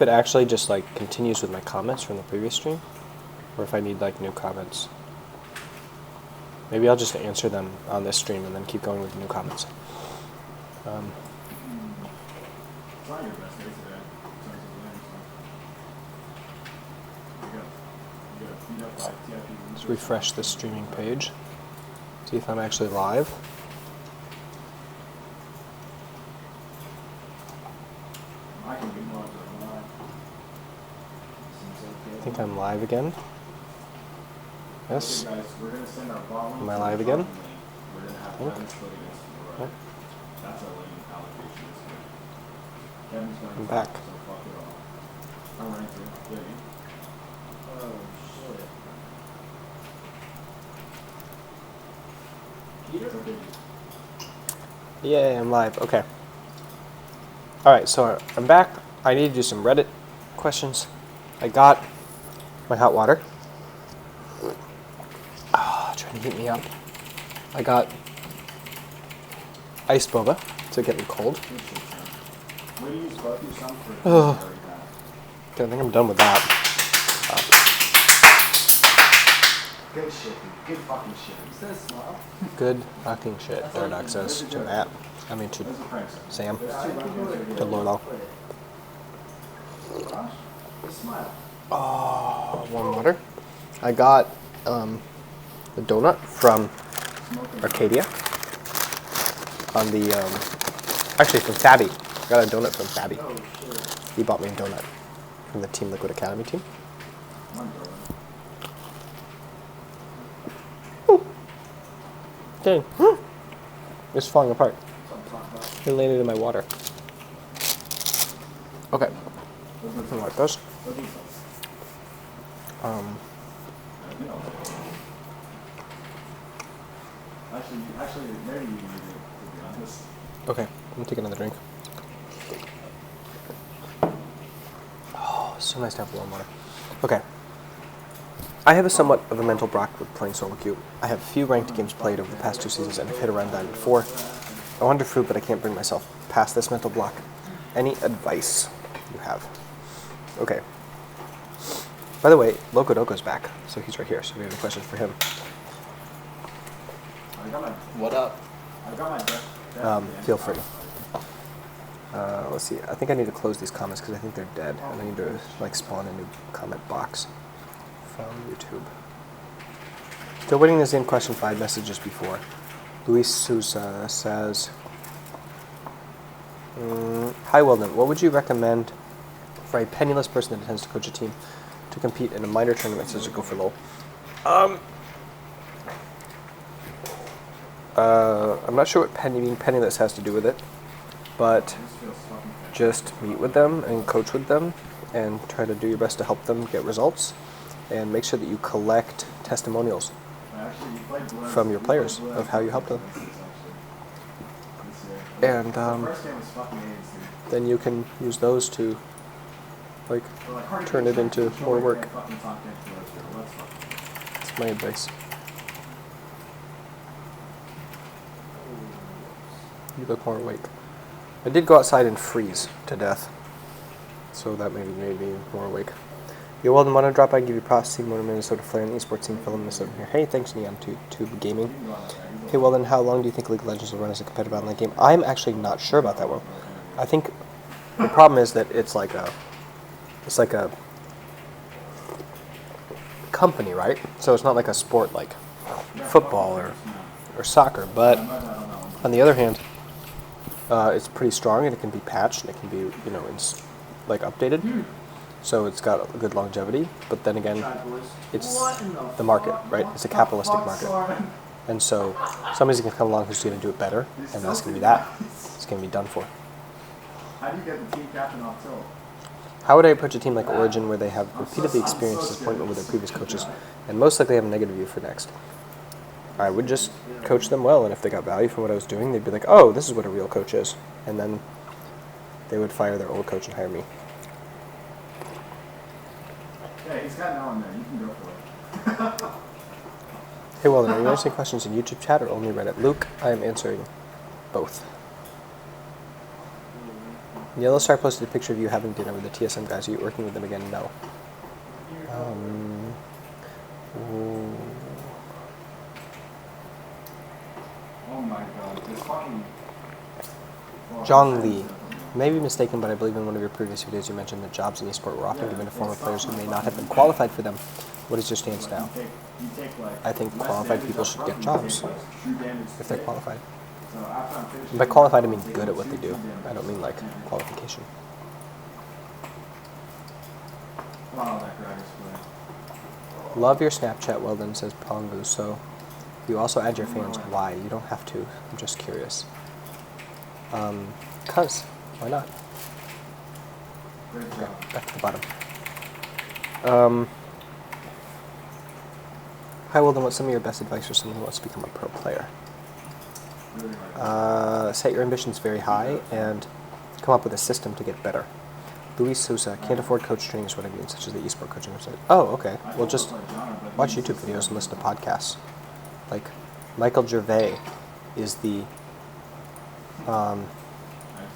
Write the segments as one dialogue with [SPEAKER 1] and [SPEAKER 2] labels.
[SPEAKER 1] If it actually just like continues with my comments from the previous stream, or if I need like new comments. Maybe I'll just answer them on this stream and then keep going with the new comments. Let's refresh the streaming page. See if I'm actually live. I think I'm live again. Yes. Am I live again? Okay. I'm back. Yeah, I'm live. Okay. Alright, so I'm back. I need to do some Reddit questions. I got my hot water. Trying to heat me up. I got iced boba to get me cold. Oh. Okay, I think I'm done with that.
[SPEAKER 2] Good shit, dude. Good fucking shit. You said smile?
[SPEAKER 1] Good fucking shit. Paradox says to Matt. I mean to Sam. To Lolo.
[SPEAKER 2] Smile.
[SPEAKER 1] Oh, warm water. I got the donut from Arcadia. On the actually from Fabby. I got a donut from Fabby. He bought me a donut from the Team Liquid Academy team. Dang. It's falling apart. It landed in my water. Okay. I like those.
[SPEAKER 2] Actually, maybe you need it, to be honest.
[SPEAKER 1] Okay, I'm gonna take another drink. Oh, it's so nice to have warm water. Okay. I have a somewhat of a mental block with playing solo queue. I have a few ranked games played over the past 2 seasons and I've hit around Diamond 4. I wander through, but I can't bring myself past this mental block. Any advice you have? Okay. By the way, Loco Doco's back, so he's right here, so if you have any questions for him.
[SPEAKER 3] What up?
[SPEAKER 2] I got my
[SPEAKER 1] Feel free. Let's see, I think I need to close these comments because I think they're dead. And I need to like spawn a new comment box from YouTube. Still waiting the same question 5 messages before. Luis Sousa says, hi Weldon, what would you recommend for a penniless person that intends to coach a team to compete in a minor tournament such as Go for LOL? I'm not sure what being penniless has to do with it, but just meet with them and coach with them and try to do your best to help them get results and make sure that you collect testimonials from your players of how you helped them. And then you can use those to like turn it into more work. That's my advice. You look more awake. I did go outside and freeze to death, so that maybe made me more awake. Yo, Weldon, want to drop by, give you props, see more Minnesota Flare and esports team film Minnesota here. Hey, thanks, Neon Tube Gaming. Hey, Weldon, how long do you think League of Legends will run as a competitive online game? I'm actually not sure about that one. I think the problem is that it's like a company, right? So it's not like a sport like football or soccer. But on the other hand, it's pretty strong and it can be patched and it can be, you know, like updated. So it's got a good longevity. But then again, it's the market, right? It's a capitalistic market. And so somebody's going to come along who's going to do it better, and that's going to be that. It's going to be done for.
[SPEAKER 2] How do you get the team captain off tilt?
[SPEAKER 1] How would I approach a team like Origin where they have repeatedly experienced disappointment with their previous coaches and most likely have a negative view for next? I would just coach them well, and if they got value from what I was doing, they'd be like, oh, this is what a real coach is. And then they would fire their old coach and hire me.
[SPEAKER 2] Yeah, he's got no one there. You can go for it.
[SPEAKER 1] Hey, Weldon, are you answering questions in YouTube chat or only Reddit? Luke, I am answering both. Yellow Star posted a picture of you having dinner with the TSM guys. Are you working with them again? No. Ooh.
[SPEAKER 2] Oh my god, this fucking...
[SPEAKER 1] Zhang Li. May be mistaken, but I believe in one of your previous videos you mentioned that jobs in esport were often given to former players who may not have been qualified for them. What is your stance now? I think qualified people should get jobs if they're qualified. And by qualified, I mean good at what they do. I don't mean like qualification. Love your Snapchat, Weldon, says Pongu. So you also add your fans. Why? You don't have to. I'm just curious. Cause. Why not? Okay, back to the bottom. Hi, Weldon. What's some of your best advice for someone who wants to become a pro player? Set your ambitions very high and come up with a system to get better. Luis Sousa, can't afford coach training is what I mean, such as the eSport coaching website. Oh, okay. Well, just watch YouTube videos and listen to podcasts. Like, Michael Gervais is the...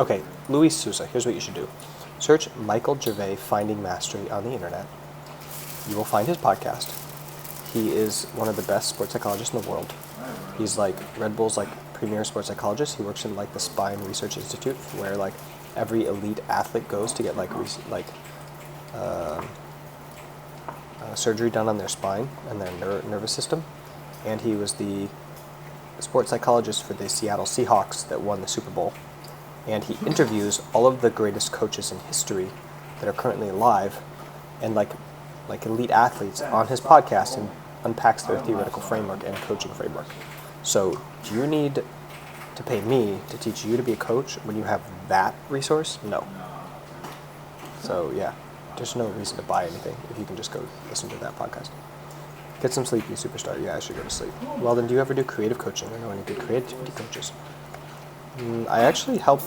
[SPEAKER 1] okay, Luis Sousa, here's what you should do. Search Michael Gervais Finding Mastery on the internet. You will find his podcast. He is one of the best sports psychologists in the world. He's like Red Bull's like premier sports psychologist. He works in like the Spine Research Institute, where like every elite athlete goes to get like surgery done on their spine and their nervous system. And he was the sports psychologist for the Seattle Seahawks that won the Super Bowl. And he interviews all of the greatest coaches in history that are currently alive, and like elite athletes on his podcast, and unpacks their theoretical framework and coaching framework. So, do you need to pay me to teach you to be a coach when you have that resource? No. So yeah, there's no reason to buy anything if you can just go listen to that podcast. Get some sleep, you superstar. Yeah, I should go to sleep. Well, then do you ever do creative coaching? I know any good creativity coaches. I actually help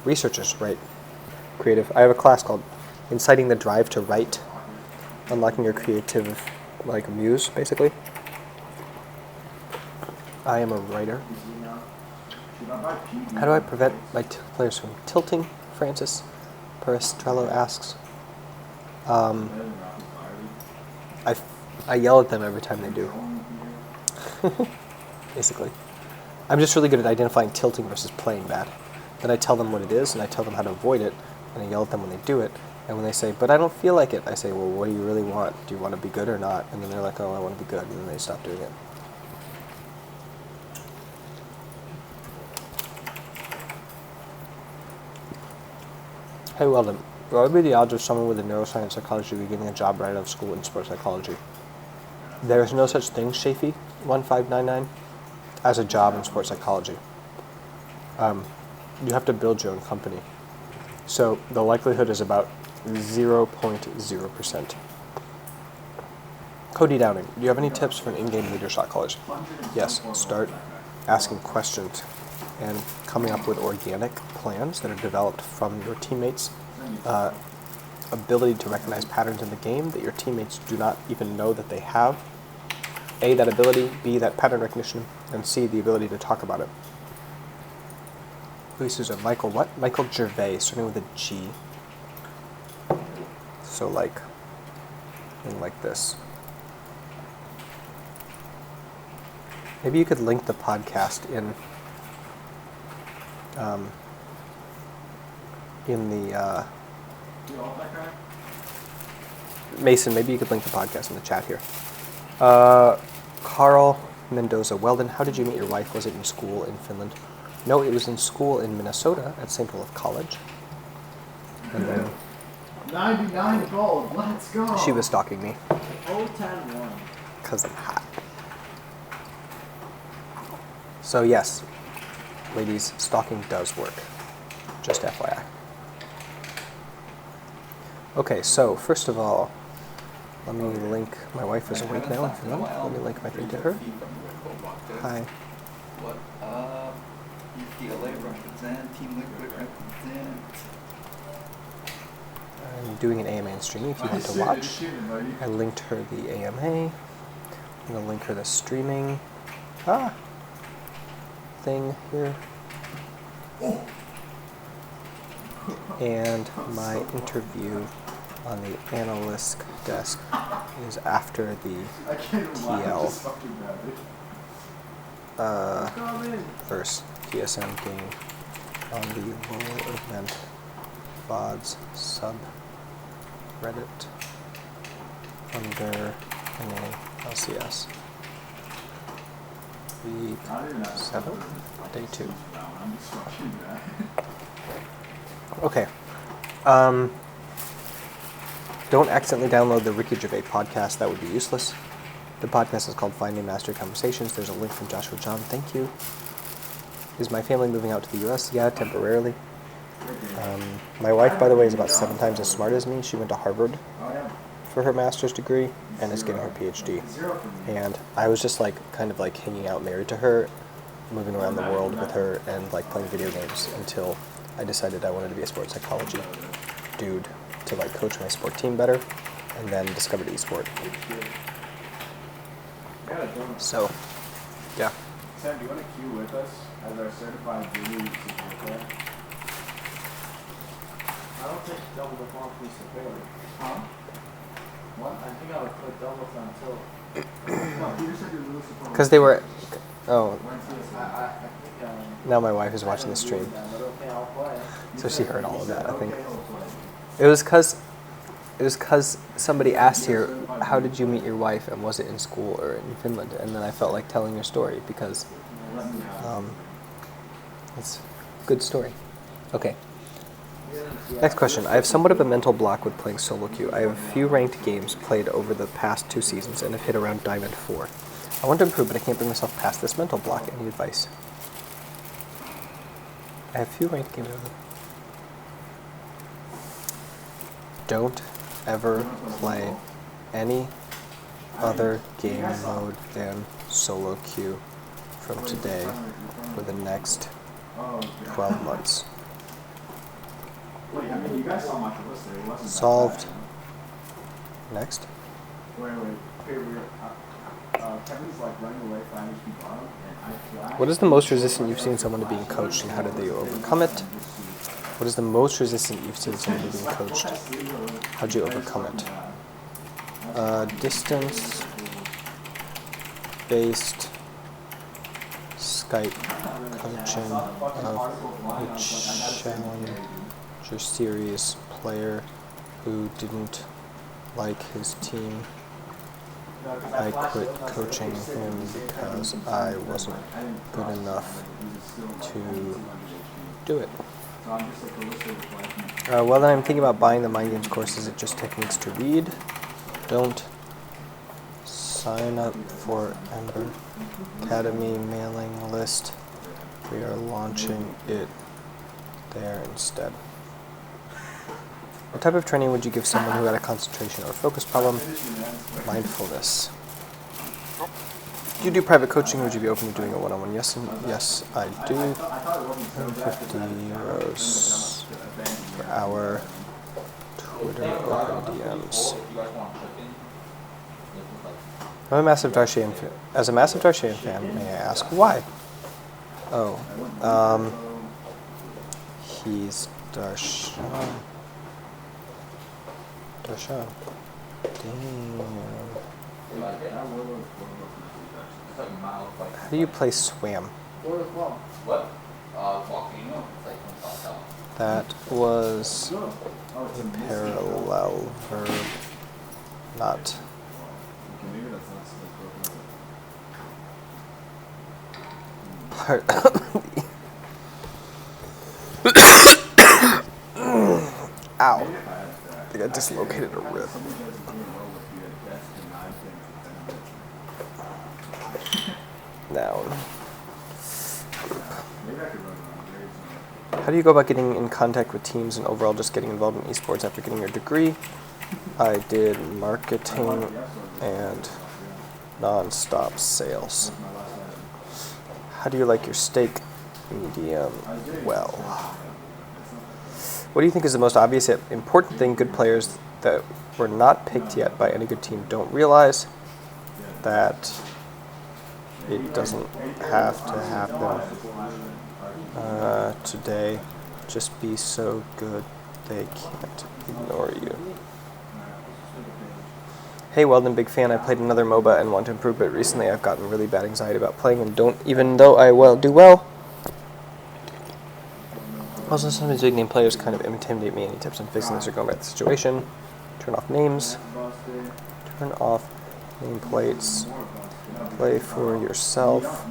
[SPEAKER 1] researchers write creative. I have a class called Inciting the Drive to Write, Unlocking Your Creative muse, basically. I am a writer. How do I prevent my players from tilting? Francis Perestrello asks. I yell at them every time they do. Basically. I'm just really good at identifying tilting versus playing bad. Then I tell them what it is, and I tell them how to avoid it, and I yell at them when they do it. And when they say, but I don't feel like it, I say, well, what do you really want? Do you want to be good or not? And then they're like, oh, I want to be good, and then they stop doing it. Hey, Weldon, what would be the odds of someone with a neuroscience psychology degree getting a job right out of school in sports psychology? There is no such thing, Shafee1599, as a job in sports psychology. You have to build your own company. So the likelihood is about 0.0%. Cody Downing, do you have any tips for an in-game leader shot callers? Yes, start asking questions and coming up with organic plans that are developed from your teammates' ability to recognize patterns in the game that your teammates do not even know that they have. A, that ability, B, that pattern recognition, and C, the ability to talk about it. Luis Sousa, Michael what? Michael Gervais, starting with a G. So like this. Maybe you could link the podcast in the Mason, maybe you could link the podcast in the chat here. Carl Mendoza, Weldon, how did you meet your wife? Was it in school in Finland? No, it was in school in Minnesota at St. Olaf College. And then
[SPEAKER 2] 99 gold, let's go.
[SPEAKER 1] She was stalking me.
[SPEAKER 2] 0-10-1.
[SPEAKER 1] Because I'm hot. So yes, ladies, stalking does work. Just FYI. Okay, so first of all, let me link, my wife is awake now in Finland. Let me link my thing to her. Hi.
[SPEAKER 3] What up? UCLA represent, Team Liquid represent.
[SPEAKER 1] I'm doing an AMA and streaming if you want to watch. I linked her the AMA. I'm going to link her the streaming thing here. and my interview on the analyst desk is after the
[SPEAKER 2] I can't lie, I'm
[SPEAKER 1] TL
[SPEAKER 2] just fucking mad, dude. Come in.
[SPEAKER 1] versus TSM game on the Low Event VODs subreddit under NA LCS. Week 7, day 2.
[SPEAKER 2] I'm just fucking mad.
[SPEAKER 1] Okay. Don't accidentally download the Ricky Gervais podcast. That would be useless. The podcast is called Finding Mastery Conversations. There's a link from Joshua John. Thank you. Is my family moving out to the U.S.? Yeah, temporarily. My wife, by the way, is about 7 times as smart as me. She went to Harvard for her master's degree and is getting her PhD. And I was just kind of hanging out married to her, moving around the world with her and playing video games until I decided I wanted to be a sports psychology dude to coach my sport team better, and then discovered esport. So, yeah.
[SPEAKER 2] Sam, do you want to queue with us as our certified junior support player? I don't think double the phone for support. Huh? What? I think I would put double until. No, you just said you're really support.
[SPEAKER 1] Because they were. Oh,
[SPEAKER 2] I think.
[SPEAKER 1] now my wife is watching the stream,
[SPEAKER 2] Okay, I'll play.
[SPEAKER 1] so she heard all of that, I think.
[SPEAKER 2] Okay, I'll play.
[SPEAKER 1] It was because somebody asked here, how did you meet your wife, and was it in school or in Finland? And then I felt like telling your story because it's a good story. Okay. Next question. I have somewhat of a mental block with playing solo queue. I have a few ranked games played over the past 2 seasons and have hit around Diamond 4. I want to improve, but I can't bring myself past this mental block. Any advice? I have a few ranked games over. Don't ever play any other game mode than solo queue from today for the next 12 months.
[SPEAKER 2] Wait, I mean, you guys saw my Callisto. It wasn't
[SPEAKER 1] Solved.
[SPEAKER 2] that bad.
[SPEAKER 1] Next.
[SPEAKER 2] Wait. Here we are. Kevin's running away 5 HP bottom, and I flash.
[SPEAKER 1] What is the most resistant you've seen someone to being coached, and how did they overcome it? What is the most resistant you've seen someone to being coached? How'd you overcome it? Distance-based Skype coaching of a Challenger Series player who didn't like his team. I quit coaching him because I wasn't good enough to do it. Well, then I'm thinking about buying the Mind Games course. Is it just techniques to read? Don't sign up for Ember Academy mailing list. We are launching it there instead. What type of training would you give someone who had a concentration or focus problem? Mindfulness. Do you do private coaching, or would you be open to doing a one-on-one? Yes, I do. 50 euros per hour. Twitter open DMs. I'm a massive Darshaian fan. As a massive Darshaian fan, may I ask why? Oh, he's Darshan. Darshan. Damn. How do you play swam?
[SPEAKER 3] What? Volcano. It's like
[SPEAKER 1] That was a parallel verb, not. Part of the. Ow. I think I dislocated a rib. Noun. How do you go about getting in contact with teams and overall just getting involved in esports after getting your degree? I did marketing and non-stop sales. How do you like your steak? Medium well. What do you think is the most obvious yet important thing good players that were not picked yet by any good team don't realize? That it doesn't have to happen today just be so good they can't ignore you. Hey Weldon, big fan. I played another MOBA and want to improve, but recently I've gotten really bad anxiety about playing and don't, even though I do well. Also, sometimes big name players kind of intimidate me. Any tips on fixing this or going back to the situation? Turn off names. Turn off nameplates. Play for yourself.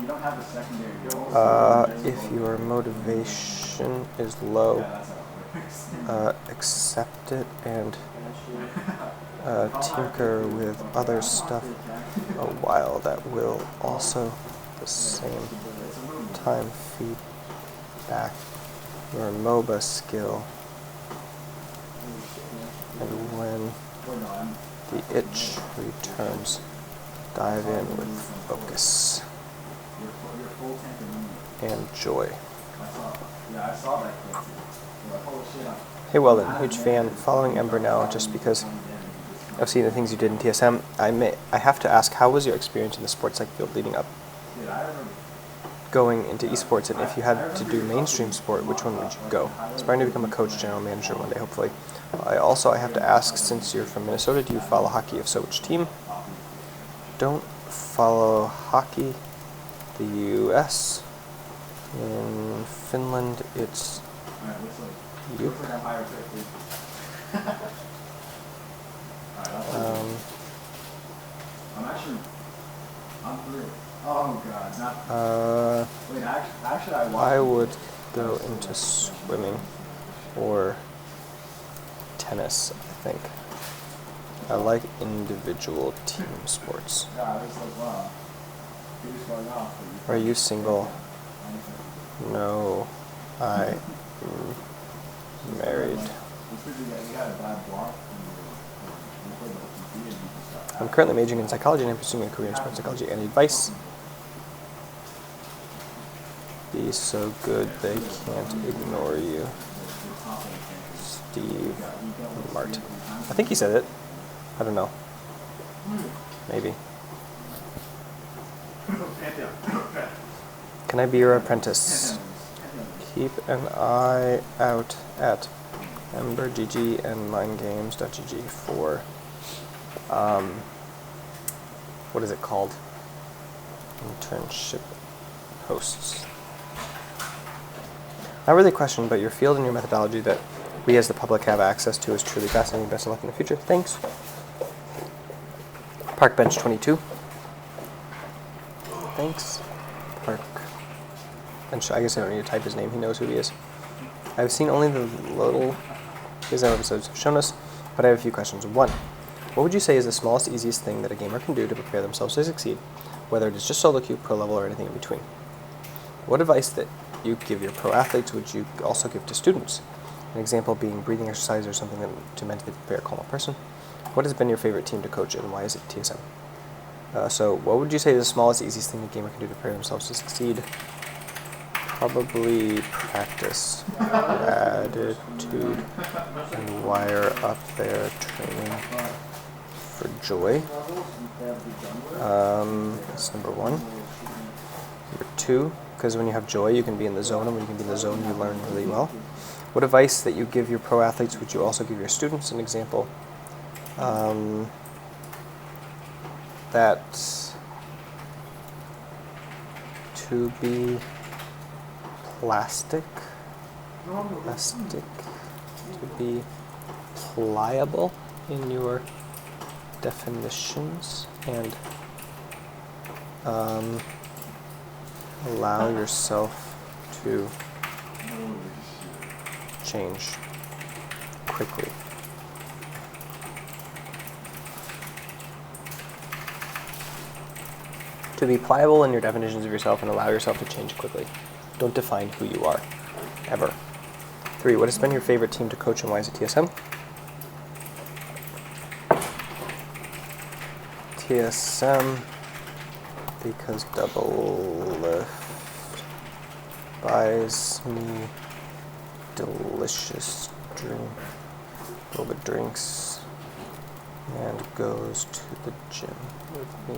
[SPEAKER 1] If your motivation is low, accept it and tinker with other stuff a while. That will also at the same time feed back your MOBA skill. And when the itch returns, dive in with focus and joy. Hey Weldon, huge fan. Following Ember now just because I've seen the things you did in TSM. I have to ask, how was your experience in the sports psych field leading up going into esports, and if you had to do mainstream sport, which one would you go? Aspiring to become a coach, general manager one day, hopefully. I have to ask, since you're from Minnesota, do you follow hockey? If so, which team? Don't follow hockey. The U.S. In Finland, it's youth. I would go into swimming or tennis, I think. I like individual team sports. Are you single? No, I'm married. I'm currently majoring in psychology and I'm pursuing a career in sports psychology. Any advice? Be so good they can't ignore you. Steve Martin. I think he said it. I don't know. Maybe. Can I be your apprentice? Keep an eye out at EmberGG and MindGames.gg for what is it called? Internship posts. Not really a question, but your field and your methodology that we as the public have access to is truly fascinating. Best of luck in the future. Thanks. Parkbench 22. Thanks. Park. And I guess I don't need to type his name. He knows who he is. I've seen only the little episodes have shown us, but I have a few questions. 1. What would you say is the smallest, easiest thing that a gamer can do to prepare themselves to succeed, whether it is just solo queue, pro level, or anything in between? What advice that you give your pro athletes would you also give to students? An example being breathing exercise or something to mentally prepare a calmer person. What has been your favorite team to coach and why is it TSM? So what would you say is the smallest, easiest thing a gamer can do to prepare themselves to succeed? Probably practice, attitude, and wire up their training for joy. That's number 1. Number 2, because when you have joy, you can be in the zone, and when you can be in the zone, you learn really well. What advice that you give your pro athletes would you also give your students? An example, that to be plastic, to be pliable in your definitions, and allow yourself to change quickly. To be pliable in your definitions of yourself and allow yourself to change quickly. Don't define who you are, ever. 3, what has been your favorite team to coach and why is it TSM? TSM, because double lift buys me delicious drinks and goes to the gym with me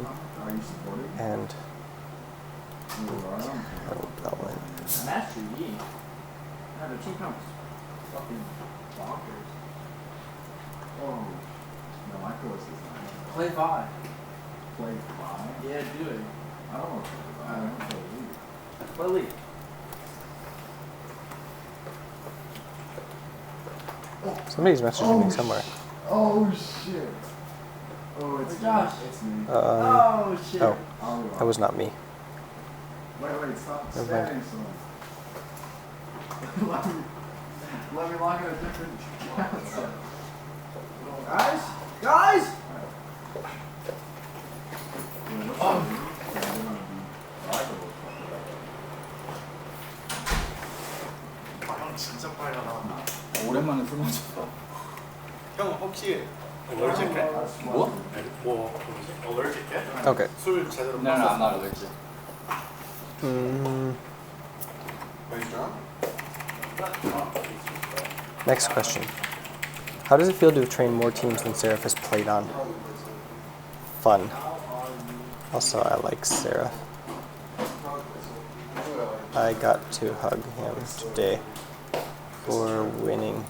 [SPEAKER 1] and kettlebelling.
[SPEAKER 2] had a team count fucking bonkers. Oh, no, my course is not.
[SPEAKER 3] Play 5.
[SPEAKER 2] Play 5?
[SPEAKER 3] Yeah, do it.
[SPEAKER 2] I don't want to play 5. I want to play league.
[SPEAKER 3] Play league.
[SPEAKER 1] Somebody's messaging me somewhere.
[SPEAKER 2] Oh shit. Oh, it's
[SPEAKER 3] Josh.
[SPEAKER 2] It's me.
[SPEAKER 3] Oh shit.
[SPEAKER 1] Oh,
[SPEAKER 2] I'll be
[SPEAKER 1] that was not me.
[SPEAKER 2] Wait, stop
[SPEAKER 1] Never mind.
[SPEAKER 2] standing so much. let me log in a different account. Guys!
[SPEAKER 4] 형 진짜 빨리 나왔나?
[SPEAKER 3] 오랜만에 술 마셨어.
[SPEAKER 4] 형 혹시 allergic 해?
[SPEAKER 3] 뭐?
[SPEAKER 4] 뭐 뭐지? allergic 해?
[SPEAKER 1] Okay.
[SPEAKER 4] 술 제대로
[SPEAKER 3] No, no, I'm
[SPEAKER 4] 마셨어?
[SPEAKER 3] not allergic.
[SPEAKER 4] Are you drunk?
[SPEAKER 1] Next question. How does it feel to have trained more teams than Seraph has played on? Fun. Also, I like Seraph. I got to hug him today for winning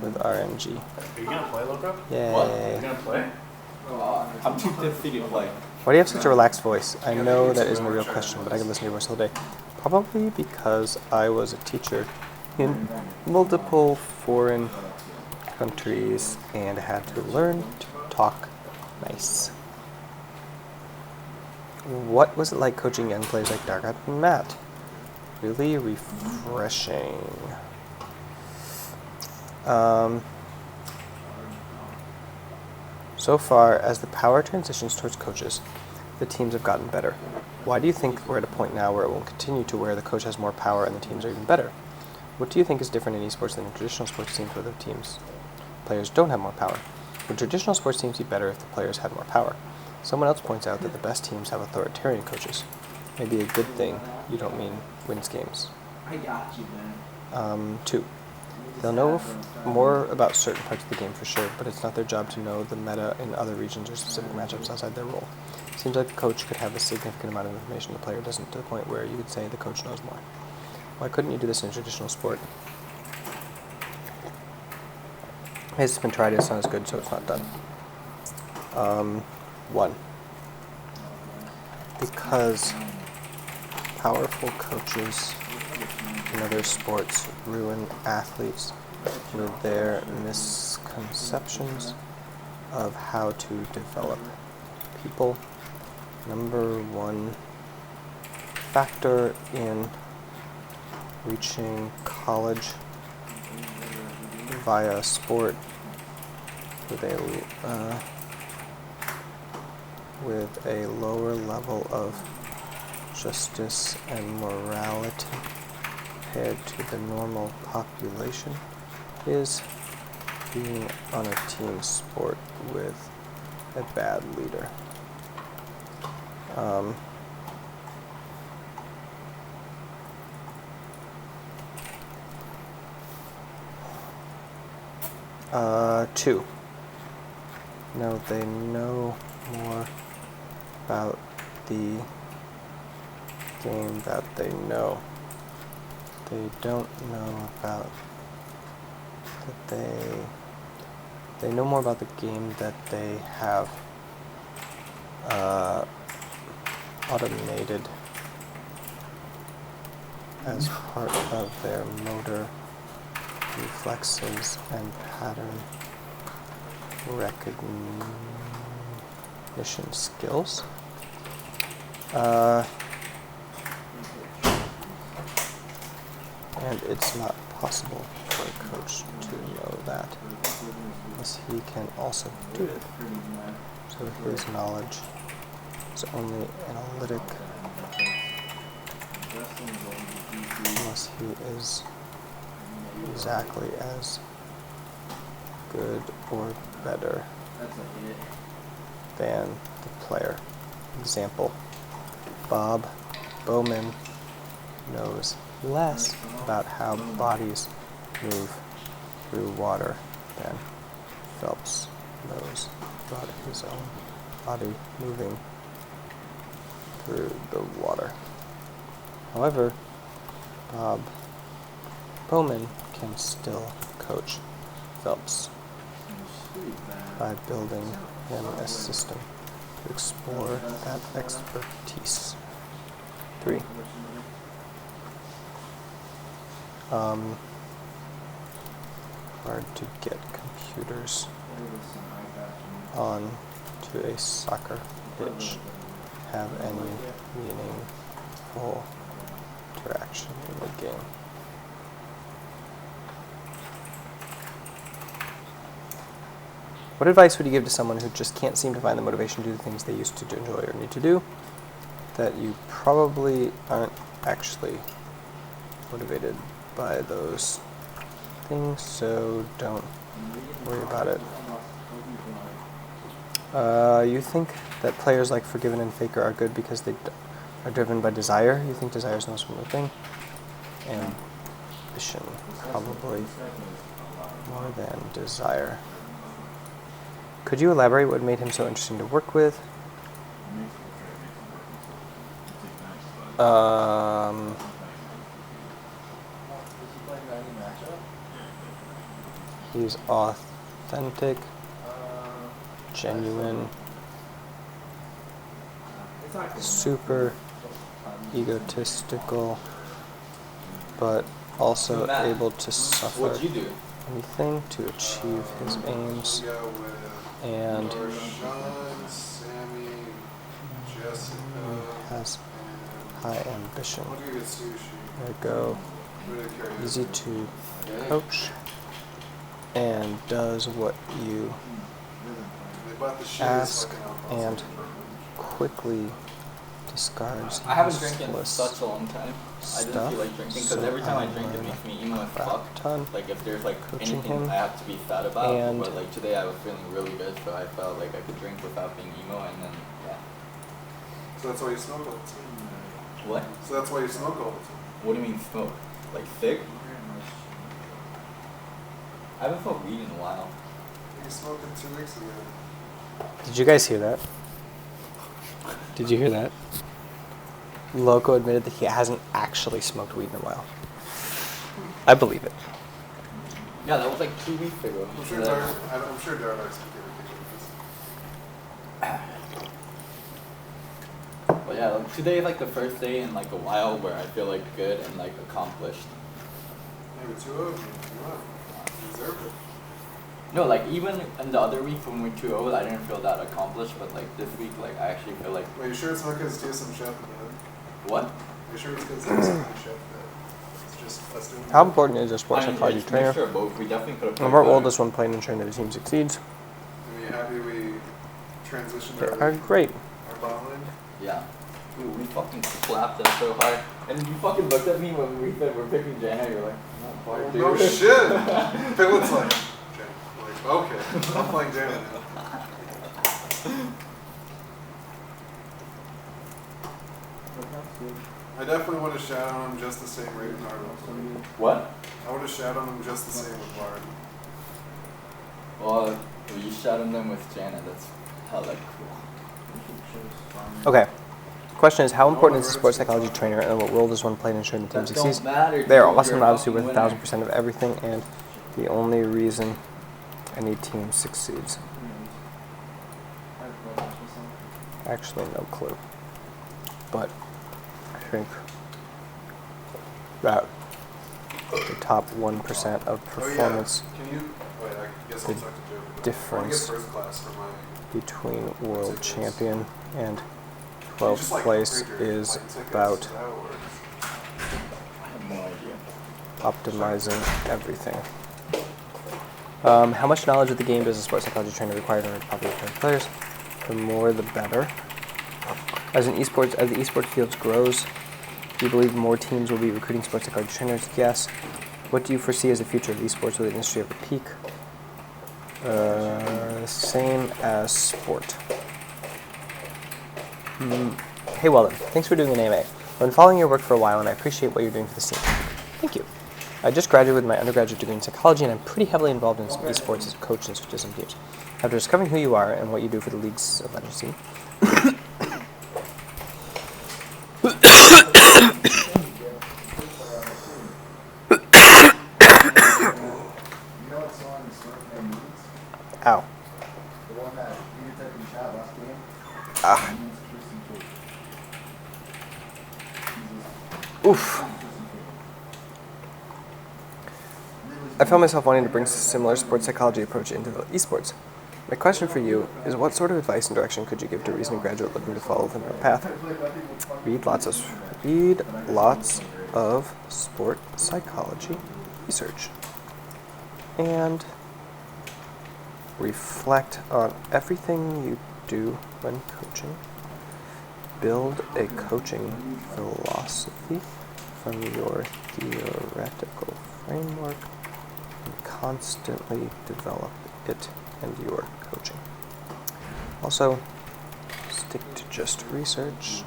[SPEAKER 1] with RNG.
[SPEAKER 4] Are you gonna play, Loco?
[SPEAKER 1] Yay.
[SPEAKER 3] What?
[SPEAKER 4] You gonna play?
[SPEAKER 3] I'm too tipsy to play.
[SPEAKER 1] Why do you have such a relaxed voice? I know that isn't a real question, but I can listen to your voice all day. Probably because I was a teacher in multiple foreign countries and had to learn to talk nice. What was it like coaching young players like Dargat and Matt? Really refreshing. So far, as the power transitions towards coaches, the teams have gotten better. Why do you think we're at a point now where it will continue to where the coach has more power and the teams are even better? What do you think is different in esports than in traditional sports teams where the teams players don't have more power? Would traditional sports teams be better if the players had more power? Someone else points out that the best teams have authoritarian coaches. Maybe a good thing. You don't mean wins games.
[SPEAKER 3] I got you, man.
[SPEAKER 1] 2. They'll know more about certain parts of the game for sure, but it's not their job to know the meta in other regions or specific matchups outside their role. Seems like the coach could have a significant amount of information the player doesn't, to the point where you could say the coach knows more. Why couldn't you do this in a traditional sport? It's been tried, it's not as good, so it's not done. 1. Because powerful coaches in other sports ruin athletes with their misconceptions of how to develop people. Number 1 factor in reaching college via sport with a lower level of justice and morality compared to the normal population is being on a team sport with a bad leader. 2. No, they know more about the game that they know. They don't know about that they know more about the game that they have automated as part of their motor reflexes and pattern recognition skills. And it's not possible for a coach to know that, unless he can also do it. So his knowledge is only analytic, unless he is exactly as good or better than the player. Example: Bob Bowman knows less about how bodies move through water than Phelps knows about his own body moving through the water. However, Bob Bowman can still coach Phelps by building him a system to explore that expertise. 3. Hard to get computers on to a soccer pitch. Have any meaningful interaction in the game. What advice would you give to someone who just can't seem to find the motivation to do the things they used to enjoy or need to do, that you probably aren't actually motivated by those things, so don't worry about it? You think that players like Forgiven and Faker are good because they are driven by desire? You think desire is the most important thing? Ambition, probably more than desire. Could you elaborate what made him so interesting to work with? He's authentic, genuine, super egotistical, but also able to suffer
[SPEAKER 3] What'd you do?
[SPEAKER 1] anything to achieve his aims, and has high ambition. Ergo, easy to coach, and does what you ask, and quickly discards
[SPEAKER 3] I haven't drank in
[SPEAKER 1] useless
[SPEAKER 3] such a long time. I didn't feel like drinking because every time I drink it makes me emo as fuck.
[SPEAKER 1] ton.
[SPEAKER 3] Like if there's like
[SPEAKER 1] Coaching
[SPEAKER 3] anything
[SPEAKER 1] him,
[SPEAKER 3] I have to be sad about,
[SPEAKER 1] and
[SPEAKER 3] but like today I was feeling really good, so I felt like I could drink without being emo, and then yeah.
[SPEAKER 5] So that's why you smoke all the time?
[SPEAKER 3] What?
[SPEAKER 5] So that's why you smoke all the time?
[SPEAKER 3] What do you mean smoke? Like fig? I haven't smoked weed in a while.
[SPEAKER 5] You smoked it 2 weeks ago.
[SPEAKER 1] Did you guys hear that? Did you hear that? Loco admitted that he hasn't actually smoked weed in a while. I believe it.
[SPEAKER 3] Yeah, that was like 2 weeks ago.
[SPEAKER 5] I'm sure Dardox can give it.
[SPEAKER 3] But yeah, like, today is like the first day in like a while where I feel like good and like accomplished.
[SPEAKER 5] Maybe 2-0. You deserve it.
[SPEAKER 3] No, like even in the other week when we were 2-0, I didn't feel that accomplished, but like this week, like I actually feel like.
[SPEAKER 5] Wait, you sure it's not because TSM Chef, man?
[SPEAKER 3] What?
[SPEAKER 5] You sure it's because TSM Chef that it's just us doing
[SPEAKER 1] How
[SPEAKER 5] it?
[SPEAKER 1] important is a sports psychology
[SPEAKER 3] it's a
[SPEAKER 1] trainer?
[SPEAKER 3] mixture of both. We definitely could have.
[SPEAKER 1] And what role does one play in ensuring that a team succeeds?
[SPEAKER 5] Are you happy we transitioned
[SPEAKER 1] They are great.
[SPEAKER 5] our bottom line?
[SPEAKER 3] Yeah. Dude, we fucking slapped them so hard. And you fucking looked at me when we said we're picking Jana, you're like, no, fuck, dude.
[SPEAKER 5] No shit! Piglet's like, okay. Like, okay, I'm playing Jana now. I definitely would have shot on him just the same rate with Nardo.
[SPEAKER 3] What?
[SPEAKER 5] I would have shot on him just the same with Bard.
[SPEAKER 3] Well, you shot him then with Jana, that's hella cool.
[SPEAKER 1] Okay. Question is, how important is a sports psychology trainer, and what role does one play in ensuring the team
[SPEAKER 3] That
[SPEAKER 1] succeeds?
[SPEAKER 3] don't matter,
[SPEAKER 1] They are
[SPEAKER 3] dude.
[SPEAKER 1] awesome,
[SPEAKER 3] You're a
[SPEAKER 1] obviously,
[SPEAKER 3] fucking
[SPEAKER 1] with
[SPEAKER 3] winner.
[SPEAKER 1] 1000% of everything, and the only reason any team succeeds. Actually, no clue. But I think that the top 1% of performance
[SPEAKER 5] Can you? Wait, I guess I'll
[SPEAKER 1] The
[SPEAKER 5] talk to Joe. I want to get
[SPEAKER 1] difference
[SPEAKER 5] first class for my.
[SPEAKER 1] between world champion and
[SPEAKER 5] Just
[SPEAKER 1] 12th
[SPEAKER 5] like
[SPEAKER 1] place
[SPEAKER 5] upgrade your
[SPEAKER 1] is
[SPEAKER 5] plane tickets,
[SPEAKER 1] about
[SPEAKER 5] is that how it works?
[SPEAKER 3] I have no idea.
[SPEAKER 1] optimizing everything. How much knowledge of the game does a sports psychology trainer require in order to properly train players? The more, the better. As the esports field grows, do you believe more teams will be recruiting sports psychology trainers? Yes. What do you foresee as the future of esports? Will the industry ever peak? Same as sport. Hey Weldon, thanks for doing an AMA. I've been following your work for a while and I appreciate what you're doing for the scene. Thank you. I just graduated with my undergraduate degree in psychology and I'm pretty heavily involved in some esports as a coach and switches some teams. After discovering who you are and what you do for the Leagues of Legends scene,
[SPEAKER 2] one that you typed in chat last game.
[SPEAKER 1] Ah.
[SPEAKER 2] His name's Tristan Tate.
[SPEAKER 1] Oof.
[SPEAKER 2] Tristan Tate.
[SPEAKER 1] I found myself wanting to bring a similar sports psychology approach into the esports. My question for you is, what sort of advice and direction could you give to a recent graduate looking to follow the narrow path? Read lots of sport psychology research and reflect on everything you do when coaching. Build a coaching philosophy from your theoretical framework and constantly develop it in your coaching. Also, stick to just research.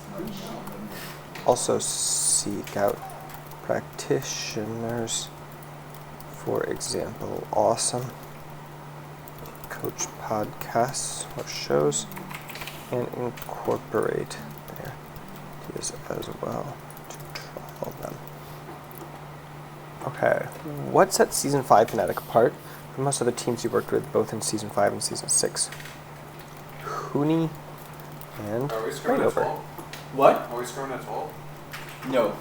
[SPEAKER 1] Also, seek out practitioners, for example, awesome coach podcasts or shows, and incorporate their ideas as well to trial them. Okay, what sets Season 5 Fnatic apart from most of the teams you worked with both in Season 5 and Season 6? Huni and
[SPEAKER 5] Are we screwing at 12?
[SPEAKER 3] What?
[SPEAKER 5] Are we screwing at 12?
[SPEAKER 3] No.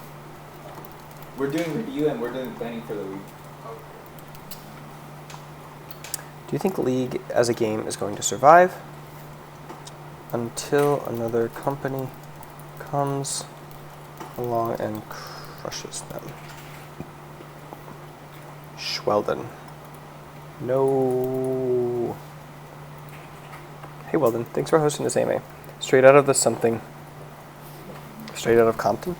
[SPEAKER 3] We're doing review and we're doing planning for the week.
[SPEAKER 1] Do you think League as a game is going to survive until another company comes along and crushes them? Weldon. No. Hey Weldon, thanks for hosting this AMA. Straight out of Compton.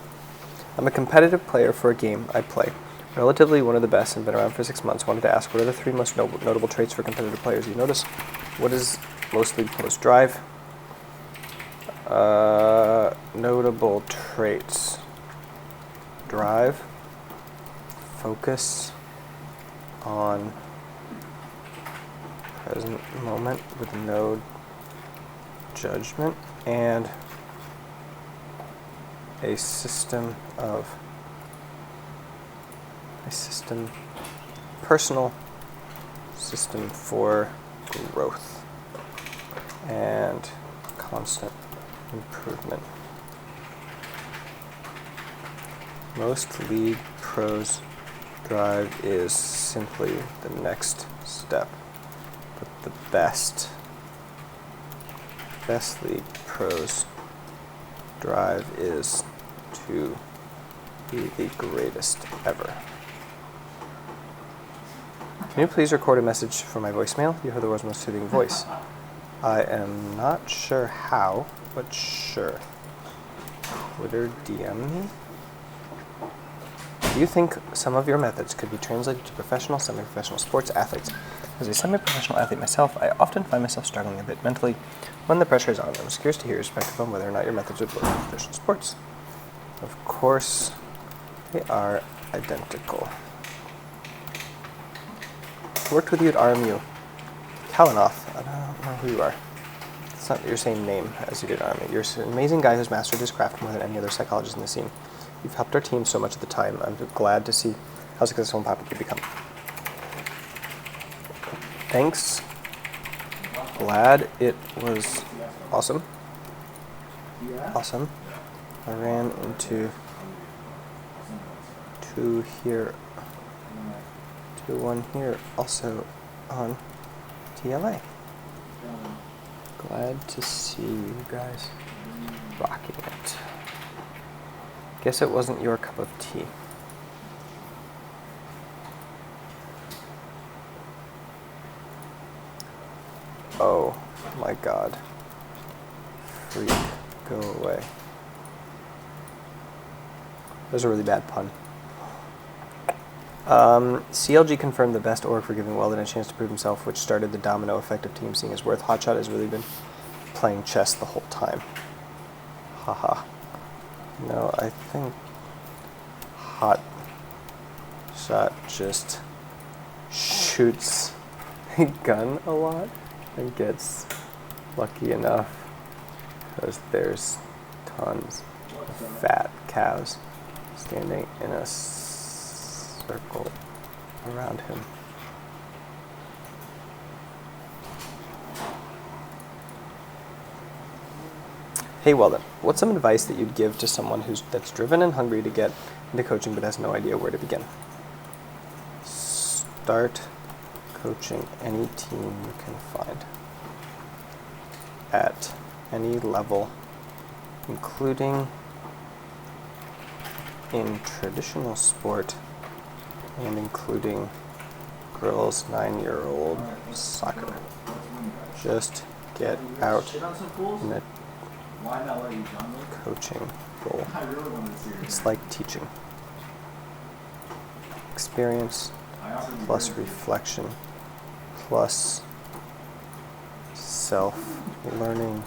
[SPEAKER 1] I'm a competitive player for a game I play. Relatively one of the best and been around for 6 months. Wanted to ask, what are the 3 most notable traits for competitive players you notice? What is mostly post drive? Notable traits. Drive. Focus on present moment with no judgment, and personal system for growth and constant improvement. Most league pros drive is simply the next step, but the best league pros drive is to be the greatest ever. Can you please record a message for my voicemail? You have the world's most soothing voice. I am not sure how, but sure. Twitter DM me? Do you think some of your methods could be translated to professional, semi-professional sports athletes? As a semi-professional athlete myself, I often find myself struggling a bit mentally when the pressure is on. I was curious to hear your perspective on whether or not your methods would work in professional sports. Of course, they are identical. I worked with you at RMU. Kalanoff, I don't know who you are. It's not your same name as you did at RMU. You're an amazing guy who's mastered his craft more than any other psychologist in the scene. You've helped our team so much at the time. I'm glad to see how successful and popular you've become. Thanks. Glad it was awesome. Awesome. I ran into 1 here, also on TLA. Glad to see you guys rocking it. Guess it wasn't your cup of tea. Oh my god. Freak. Go away. That was a really bad pun. CLG confirmed the best org for giving Weldon a chance to prove himself, which started the domino effect of team seeing his worth. Hotshot has really been playing chess the whole time. Haha. No, I think Hotshot just shoots a gun a lot and gets lucky enough because there's tons of fat cows standing in a circle around him. Hey Weldon, what's some advice that you'd give to someone that's driven and hungry to get into coaching but has no idea where to begin? Start coaching any team you can find at any level, including in traditional sport and including girls 9-year-old soccer. Just get out
[SPEAKER 2] Shit on some fools?
[SPEAKER 1] in a
[SPEAKER 2] Why not let you jungle?
[SPEAKER 1] coaching role.
[SPEAKER 2] I really wanted to see your
[SPEAKER 1] It's like teaching. Experience
[SPEAKER 2] I offered you
[SPEAKER 1] plus
[SPEAKER 2] very-
[SPEAKER 1] reflection plus self-learning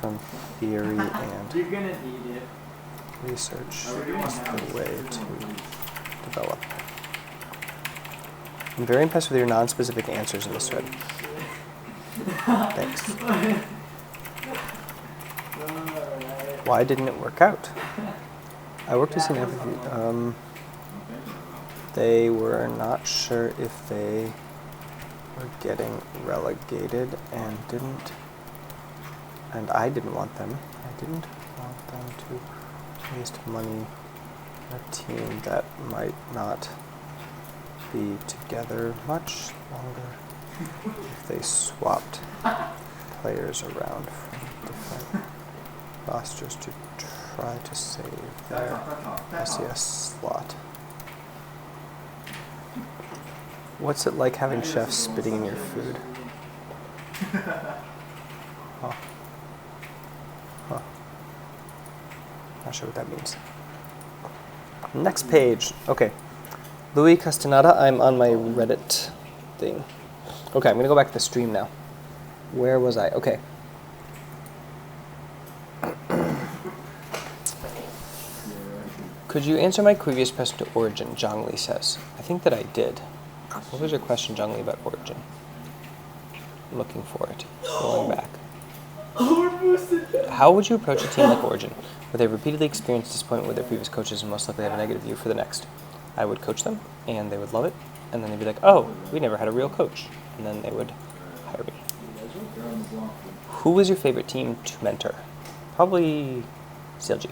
[SPEAKER 1] from theory and
[SPEAKER 2] You're gonna need it.
[SPEAKER 1] research
[SPEAKER 2] Are we doing
[SPEAKER 1] is
[SPEAKER 2] now?
[SPEAKER 1] the way
[SPEAKER 2] We're
[SPEAKER 1] to
[SPEAKER 2] doing these.
[SPEAKER 1] develop. I'm very impressed with your non-specific answers in this thread. Thanks.
[SPEAKER 2] Alright.
[SPEAKER 1] Why didn't it work out? I worked with an interview. They were not sure if they were getting relegated and I didn't want them. I didn't want them to waste money on a team that might not be together much longer if they swapped players around from different rosters to try to save their SES slot. What's it like having chefs spitting in your food? Huh. Huh. Not sure what that means. Next page. Okay. Louis Castaneda, I'm on my Reddit thing. Okay, I'm going to go back to the stream now. Where was I? Okay. Could you answer my previous question to Origin, Zhang Li says. I think that I did. What was your question, Zhang Li, about Origin? I'm looking for it. Going back. How would you approach a team like Origin, where they've repeatedly experienced disappointment with their previous coaches and most likely have a negative view for the next? I would coach them, and they would love it, and then they'd be like, oh, we never had a real coach. And then they would hire me. Who was your favorite team to mentor? Probably CLG,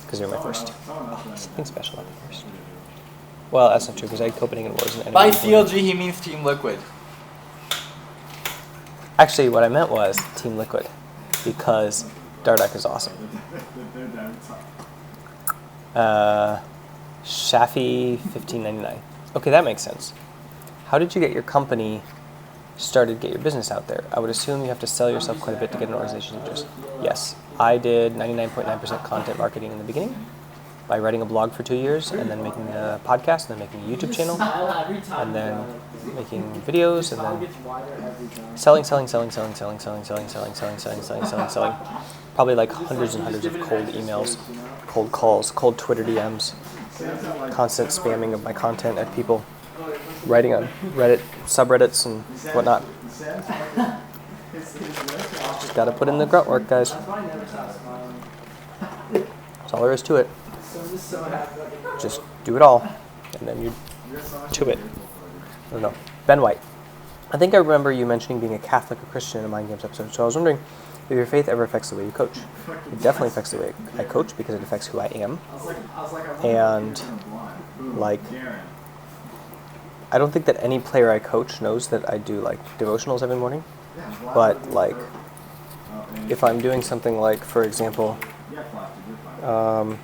[SPEAKER 1] because they were my first. Something special about the first. Well, that's not true, because I had Copenhagen Wars and
[SPEAKER 3] By
[SPEAKER 1] anyone before.
[SPEAKER 3] CLG, he means Team Liquid.
[SPEAKER 1] Actually, what I meant was Team Liquid, because Dardak is awesome. Shafi 1599. Okay, that makes sense. How did you get your company started, get your business out there? I would assume you have to sell yourself quite a bit to get an organization's interest. Yes, I did 99.9% content marketing in the beginning by writing a blog for 2 years and then making a podcast and then making a YouTube channel and then making videos and then selling. Probably like hundreds and hundreds of cold emails, cold calls, cold Twitter DMs, constant spamming of my content at people, writing on Reddit, subreddits and whatnot. Just gotta put in the grunt work, guys. That's all there is to it. Just do it all, and then you're to it. I don't know. Ben White. I think I remember you mentioning being a Catholic or Christian in a Mind Games episode, so I was wondering if your faith ever affects the way you coach. It definitely affects the way I coach because it affects who I am. And, like, I don't think that any player I coach knows that I do, like, devotionals every morning. But, like, if I'm doing something like, for example, hang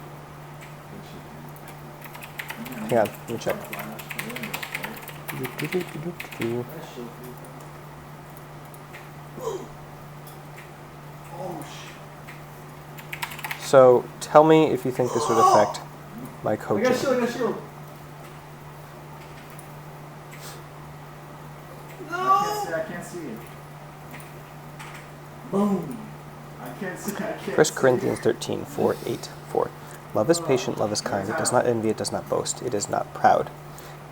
[SPEAKER 1] on, let me check. So, tell me if you think this would affect my coaching.
[SPEAKER 2] I can't see it. Boom. I can't see.
[SPEAKER 1] 1 Corinthians 13, 4, 8, 4. Love is patient, love is kind. It does not envy, it does not boast. It is not proud.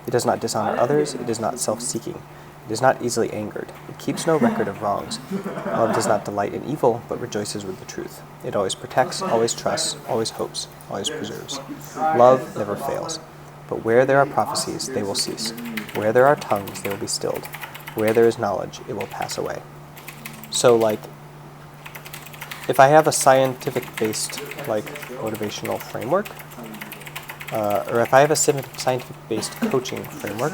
[SPEAKER 1] It does not dishonor others. It is not self-seeking. It is not easily angered. It keeps no record of wrongs. Love does not delight in evil, but rejoices with the truth. It always protects, always trusts, always hopes, always preserves. Love never fails. But where there are prophecies, they will cease. Where there are tongues, they will be stilled. Where there is knowledge, it will pass away. So, like, if I have a scientific-based like motivational framework, or if I have a scientific-based coaching framework,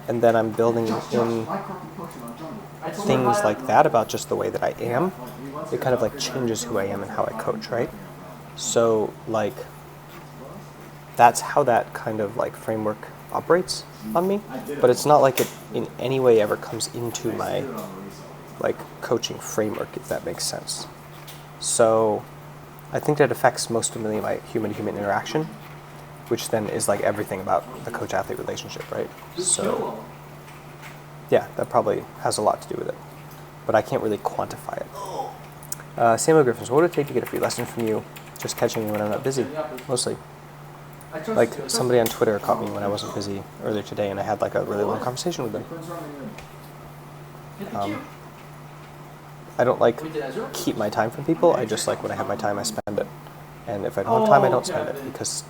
[SPEAKER 1] and then I'm building in things like that about just the way that I am, it kind of like changes who I am and how I coach, right? So like that's how that kind of like framework operates on me, but it's not like it in any way ever comes into my like coaching framework, if that makes sense. So I think that affects most of my human-to-human interaction, which then is like everything about the coach-athlete relationship, right? So yeah, that probably has a lot to do with it, but I can't really quantify it. Samuel Griffins, what would it take to get a free lesson from you? Just catching me when I'm not busy, mostly. Like somebody on Twitter caught me when I wasn't busy earlier today, and I had like a really long conversation with them. I don't like keep my time from people. I just like when I have my time, I spend it, and if I don't have time, I don't spend it, because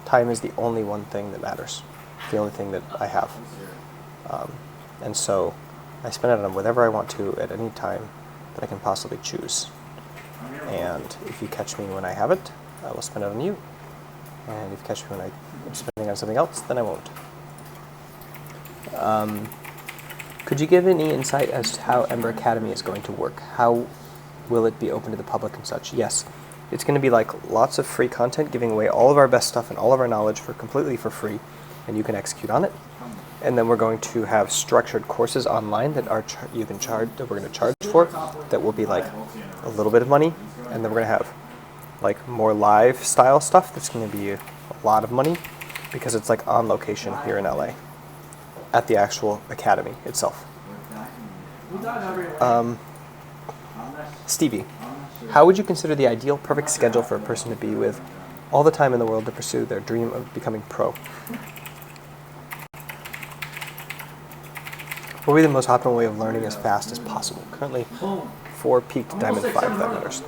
[SPEAKER 1] time is the only one thing that matters, the only thing that I have, and so I spend it on whatever I want to at any time that I can possibly choose. And if you catch me when I have it, I will spend it on you. And if you catch me when I'm spending on something else, then I won't. Could you give any insight as to how Ember Academy is going to work? How will it be open to the public and such? Yes. It's going to be like lots of free content, giving away all of our best stuff and all of our knowledge completely for free, and you can execute on it. And then we're going to have structured courses online that we're going to charge for, that will be like a little bit of money, and then we're going to have like more live style stuff that's going to be a lot of money, because it's like on location here in LA at the actual academy itself. Stevie, how would you consider the ideal perfect schedule for a person to be with all the time in the world to pursue their dream of becoming pro? What would be the most optimal way of learning as fast as possible? Currently 4 peaked diamond 5, if that matters.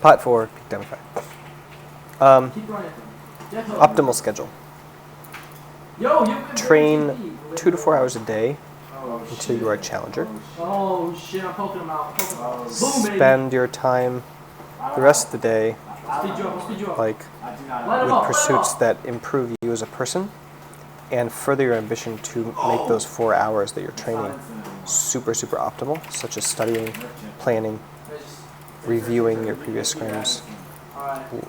[SPEAKER 1] Pot 4, peak diamond 5. Optimal schedule. Train 2 to 4 hours a day until you are a challenger.
[SPEAKER 2] Oh shit, I'm poking him out. Boom, baby.
[SPEAKER 1] Spend your time the rest of the day like with pursuits that improve you as a person and further your ambition to make those 4 hours that you're training super, super optimal, such as studying, planning, reviewing your previous scrims,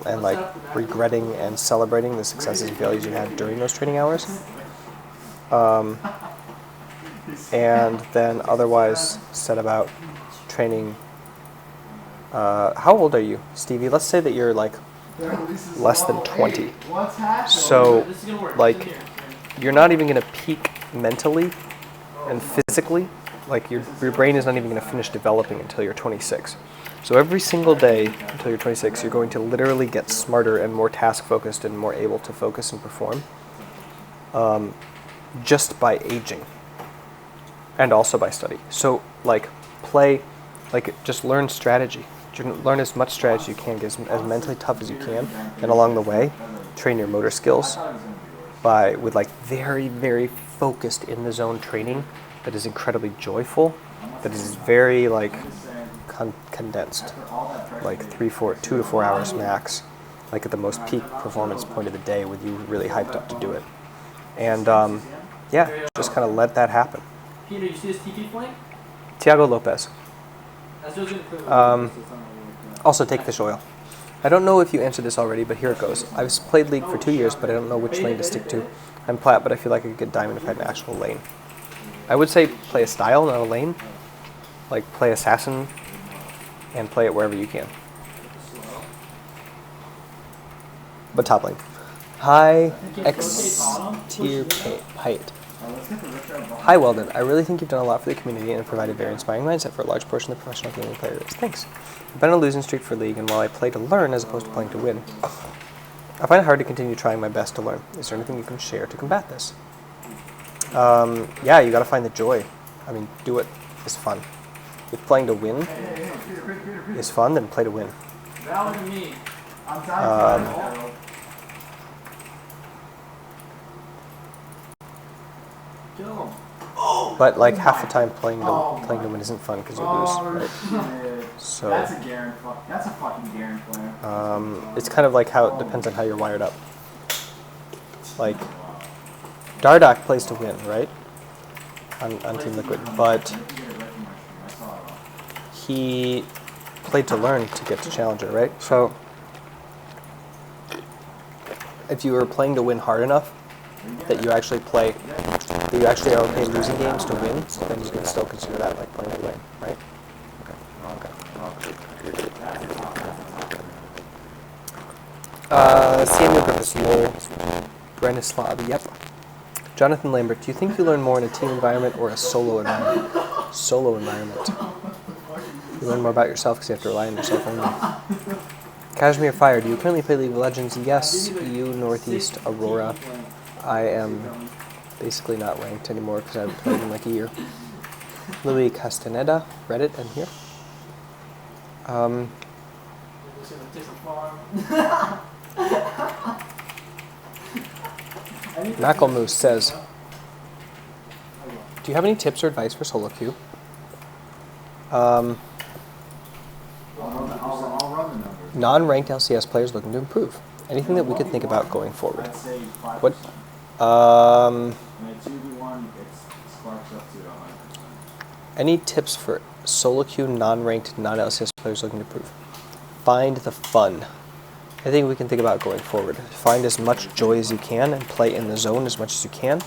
[SPEAKER 1] and like regretting and celebrating the successes and failures you had during those training hours. And then otherwise set about training. How old are you, Stevie? Let's say that you're like less than 20. So like you're not even going to peak mentally and physically. Like your brain is not even going to finish developing until you're 26. So every single day until you're 26, you're going to literally get smarter and more task focused and more able to focus and perform just by aging and also by study. So like just learn strategy. Learn as much strategy as you can, get as mentally tough as you can, and along the way, train your motor skills with like very, very focused in the zone training that is incredibly joyful, that is very like condensed, like 2 to 4 hours max, like at the most peak performance point of the day with you really hyped up to do it. And just kind of let that happen.
[SPEAKER 2] Peter, you see this TP flank?
[SPEAKER 1] Tiago Lopez. Also take fish oil. I don't know if you answered this already, but here it goes. I've played League for 2 years, but I don't know which lane to stick to. I'm plat, but I feel like I could get diamond if I had an actual lane. I would say play a style, not a lane. Like play assassin and play it wherever you can. But top lane. High X tier height. Hi Weldon, I really think you've done a lot for the community and have provided a very inspiring mindset for a large portion of the professional gaming players. Thanks. I've been on a losing streak for League, and while I play to learn as opposed to playing to win, I find it hard to continue trying my best to learn. Is there anything you can share to combat this? Yeah, you gotta find the joy. I mean, do it. It's fun. If playing to win is fun, then play to win. But like half the time playing to win isn't fun because you lose. Right?
[SPEAKER 2] Shit.
[SPEAKER 1] So
[SPEAKER 2] That's a Garen. That's a fucking Garen player.
[SPEAKER 1] it's kind of like how it depends on how you're wired up. Like Dardak plays to win, right? On Team Liquid, but he played to learn to get to Challenger, right? So if you were playing to win hard enough that you actually are okay losing games to win, then you can still consider that like playing to win, right? Samuel Griffiths, lol. Branislav, yep. Jonathan Lambert, do you think you learn more in a team environment or a solo environment? Solo environment. You learn more about yourself because you have to rely on yourself only. Kashmir Fire, do you currently play League of Legends? Yes, EU Northeast Aurora. I am basically not ranked anymore because I haven't played in like a year. Louis Castaneda, Reddit, and here. Macklemoose says, do you have any tips or advice for solo queue?
[SPEAKER 2] I'll run the numbers.
[SPEAKER 1] Non-ranked LCS players looking to improve. Anything that we could think about going forward?
[SPEAKER 2] I'd say 5%.
[SPEAKER 1] What?
[SPEAKER 2] And at 2v1, it sparks up to 100%.
[SPEAKER 1] Any tips for solo queue, non-ranked, non-LCS players looking to improve? Find the fun. I think we can think about going forward. Find as much joy as you can and play in the zone as much as you can,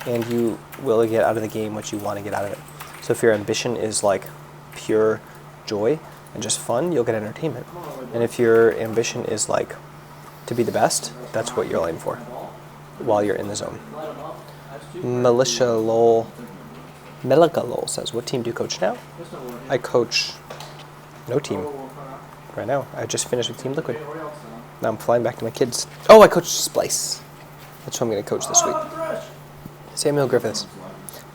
[SPEAKER 1] and you will get out of the game what you want to get out of it. So if your ambition is like pure joy and just fun, you'll get entertainment. And if your ambition is like to be the best, that's what you're aiming for while you're in the zone. Melika Lol says, what team do you coach now? I coach no team right now. I just finished with Team Liquid. Now I'm flying back to my kids. Oh, I coach Splice. That's who I'm going to coach this week. Samuel Griffiths.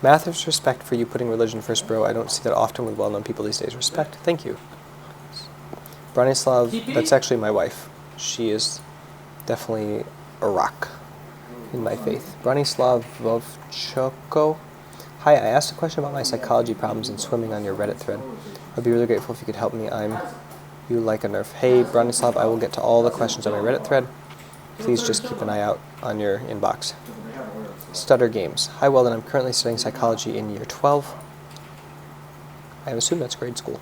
[SPEAKER 1] Mathers, respect for you putting religion first, bro. I don't see that often with well-known people these days. Respect. Thank you. Branislav, that's actually my wife. She is definitely a rock in my faith. Branislav Vovchoko. Hi, I asked a question about my psychology problems in swimming on your Reddit thread. I'd be really grateful if you could help me. You like a nerf. Hey, Branislav, I will get to all the questions on my Reddit thread. Please just keep an eye out on your inbox. Stutter Games. Hi, Weldon. I'm currently studying psychology in year 12. I assume that's grade school.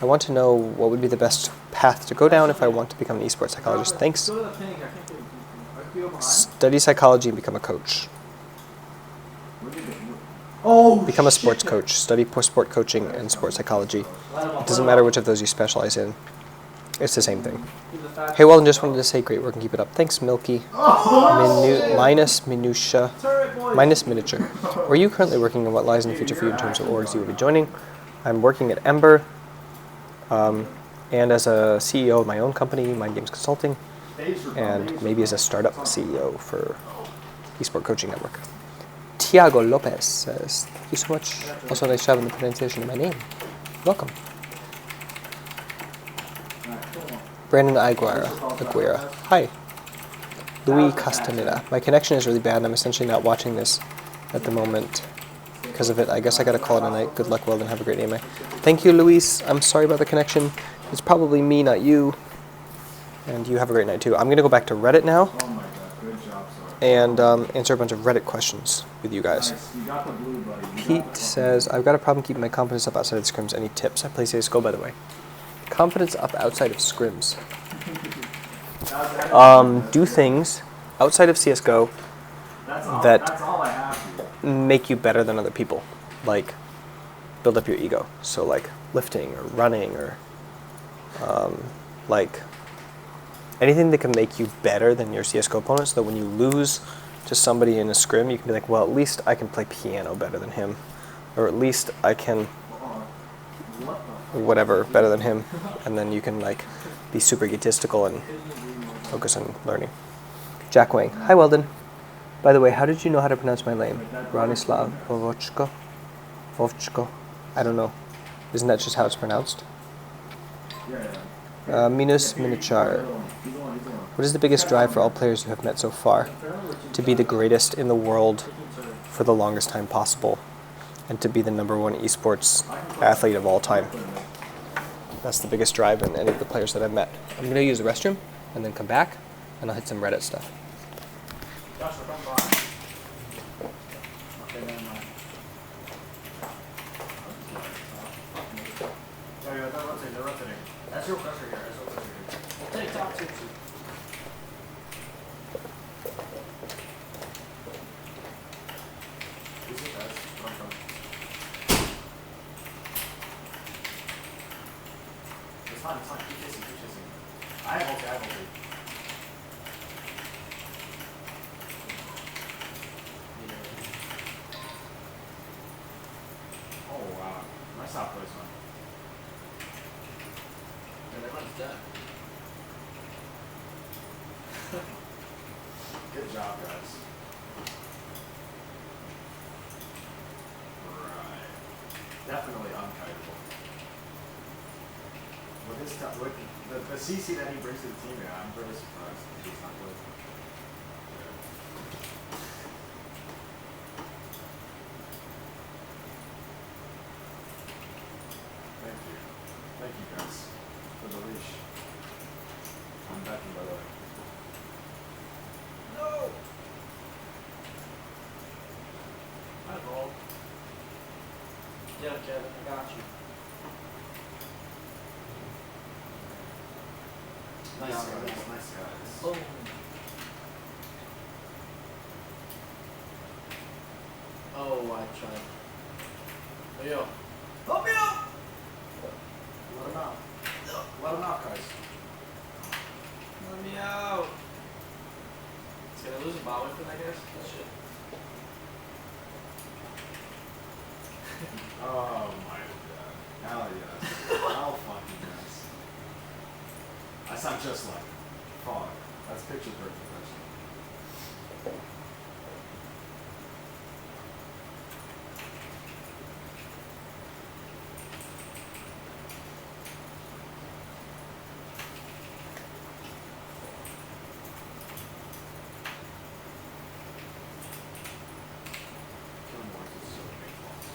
[SPEAKER 1] I want to know what would be the best path to go down if I want to become an esports psychologist. Thanks. Study psychology and become a coach. Become a sports coach. Study sport coaching and sports psychology. It doesn't matter which of those you specialize in. It's the same thing. Hey, Weldon, just wanted to say great work and keep it up. Thanks, Milky. Minus miniature. Where are you currently working and what lies in the future for you in terms of orgs you will be joining? I'm working at Ember and as a CEO of my own company, Mind Games Consulting, and maybe as a startup CEO for Esport Coaching Network. Tiago Lopez says, thank you so much. Also, nice job in the pronunciation of my name. Welcome. Brandon Aguera. Hi. Louis Castaneda. My connection is really bad and I'm essentially not watching this at the moment because of it. I guess I gotta call it a night. Good luck, Weldon. Have a great AMA. Thank you, Luis. I'm sorry about the connection. It's probably me, not you. And you have a great night too. I'm gonna go back to Reddit now and answer a bunch of Reddit questions with you guys. Pete says, I've got a problem keeping my confidence up outside of scrims. Any tips? I play CSGO, by the way. Confidence up outside of scrims. Do things outside of CSGO that make you better than other people. Like, build up your ego. So like lifting or running or like anything that can make you better than your CSGO opponent, so that when you lose to somebody in a scrim, you can be like, well, at least I can play piano better than him. Or at least I can whatever better than him. And then you can like be super egotistical and focus on learning. Jack Wang. Hi, Weldon. By the way, how did you know how to pronounce my name? Branislav Vovchko. I don't know. Isn't that just how it's pronounced? Minus Minichar. What is the biggest drive for all players you have met so far? To be the greatest in the world for the longest time possible. and to be the #1 esports athlete of all time. That's the biggest drive in any of the players that I've met. I'm going to use the restroom and then come back and I'll hit some Reddit stuff.
[SPEAKER 2] Joshua, come by. Okay, never mind. Yeah, they're rotating, they're rotating. That's your pressure here, that's your pressure here. We'll take top 2. This is guys. Come. It's fine, it's fine. Keep chasing, keep chasing. I have ulti. Oh wow. Nice top placement.
[SPEAKER 3] Yeah, that one's dead.
[SPEAKER 2] Good job, guys. Right. Definitely unkiteable. With his with the CC that he brings to the team, yeah, I'm really surprised that he's not with. Thank you guys for the leash. I'm backing by the way. No! I rolled.
[SPEAKER 3] Yeah, Kevin, I got you.
[SPEAKER 2] Nice
[SPEAKER 3] Yeah,
[SPEAKER 2] guys,
[SPEAKER 3] yeah.
[SPEAKER 2] nice guys.
[SPEAKER 3] Boom. Oh, I tried. Hey, yo. Help me out!
[SPEAKER 2] Let him out. Let him out, guys.
[SPEAKER 3] Let me out. It's gonna lose a ball with it, I guess. That shit.
[SPEAKER 2] Oh my god. Hell yes. Hell fucking yes. I sound just like fuck. That's picture perfect, actually. Gilmore's is so big balls.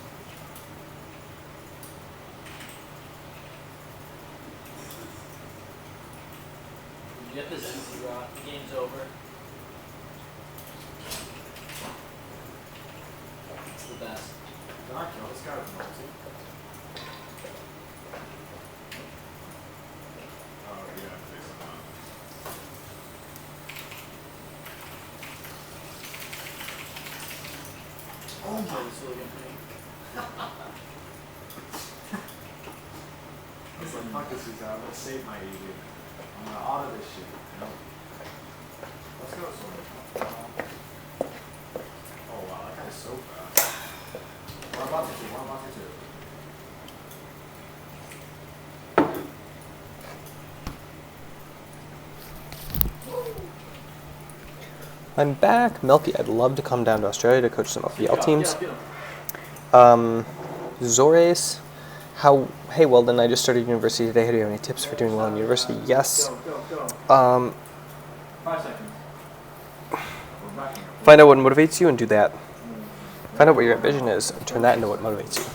[SPEAKER 3] You get this easy route. The game's over. It's the best.
[SPEAKER 2] Did I kill this guy with an ulti? Oh yeah, face him up.
[SPEAKER 3] Oh my, it's really good for me.
[SPEAKER 2] It's like, fuck this dude's out. I'm gonna save my EV. I'm gonna auto this shit. No. Let's go, Sword. Oh wow, that guy's so fast. One about to two.
[SPEAKER 1] I'm back. Milky, I'd love to come down to Australia to coach some LPL teams.
[SPEAKER 3] Get him.
[SPEAKER 1] Zores, hey Weldon, I just started university today. Do you have any tips for doing well in university? Yes.
[SPEAKER 2] Go. 5 seconds. We're backing up.
[SPEAKER 1] Find out what motivates you and do that. Find out what your vision is and turn that into what motivates you.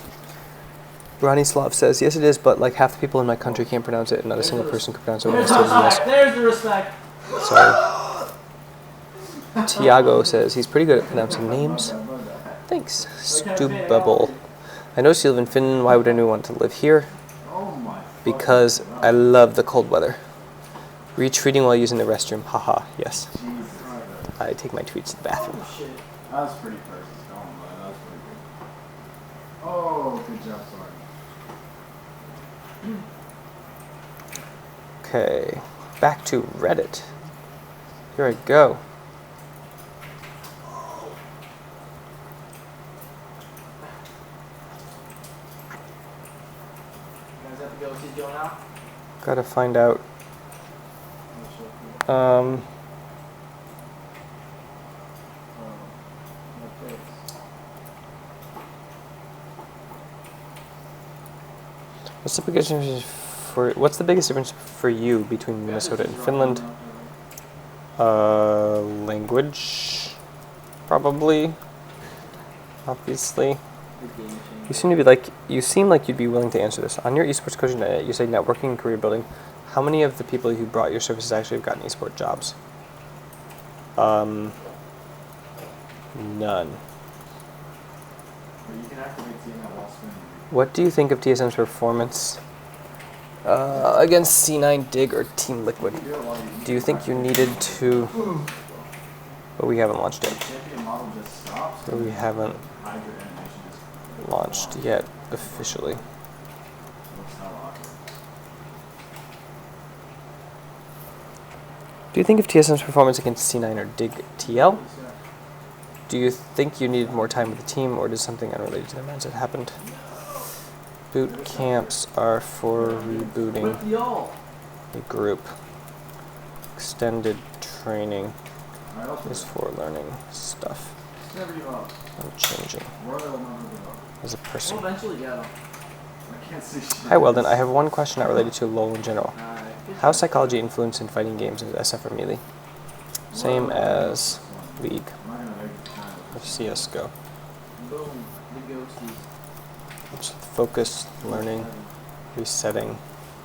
[SPEAKER 1] Branislav says, yes it is, but like half the people in my country can't pronounce it and not a single person can pronounce it when I
[SPEAKER 3] There's
[SPEAKER 1] say
[SPEAKER 3] the
[SPEAKER 1] yes.
[SPEAKER 3] respect. There's the respect.
[SPEAKER 1] Sorry. Tiago says, he's pretty good at pronouncing names. Thanks. Stubable. I noticed you live in Finland. Why would anyone want to live here?
[SPEAKER 2] Oh my.
[SPEAKER 1] Because I love the cold weather. Retreating while using the restroom. Haha, yes.
[SPEAKER 2] Jesus Christ.
[SPEAKER 1] I take my tweets to the bathroom.
[SPEAKER 3] Oh shit.
[SPEAKER 2] That was pretty perfect. Don't lie. That was pretty good. Oh, good job, sorry.
[SPEAKER 1] Okay, back to Reddit. Here I go.
[SPEAKER 3] You guys have to go what he's doing now?
[SPEAKER 1] Gotta find out. Um, what's the biggest difference for you between Minnesota and Finland? Language, probably. Obviously. You seem like you'd be willing to answer this. On your esports coaching diet, you say networking and career building. How many of the people who brought your services actually have gotten esport jobs? None.
[SPEAKER 2] You can activate TMA while spinning.
[SPEAKER 1] What do you think of TSM's performance against C9 Dig or Team Liquid? Do you think you needed to... But we haven't launched yet.
[SPEAKER 2] Champion model just stops.
[SPEAKER 1] But we haven't
[SPEAKER 2] Hide your animation just
[SPEAKER 1] launched yet officially.
[SPEAKER 2] looks hella awkward.
[SPEAKER 1] Do you think of TSM's performance against C9 or Dig TL? Do you think you needed more time with the team, or did something unrelated to their mindset happen? Boot camps are for rebooting a group. Extended training is for learning stuff
[SPEAKER 2] Never give up.
[SPEAKER 1] and changing
[SPEAKER 2] Royal will never give up.
[SPEAKER 1] as a person.
[SPEAKER 3] eventually get them.
[SPEAKER 2] I can't see shit.
[SPEAKER 1] Hi Weldon, I have one question not related to LoL in general. How is psychology influenced in fighting games as SF or Melee? Same as League
[SPEAKER 2] I'm not gonna make the time.
[SPEAKER 1] or CSGO.
[SPEAKER 3] Boom. The ghosties.
[SPEAKER 1] It's focus, learning, resetting,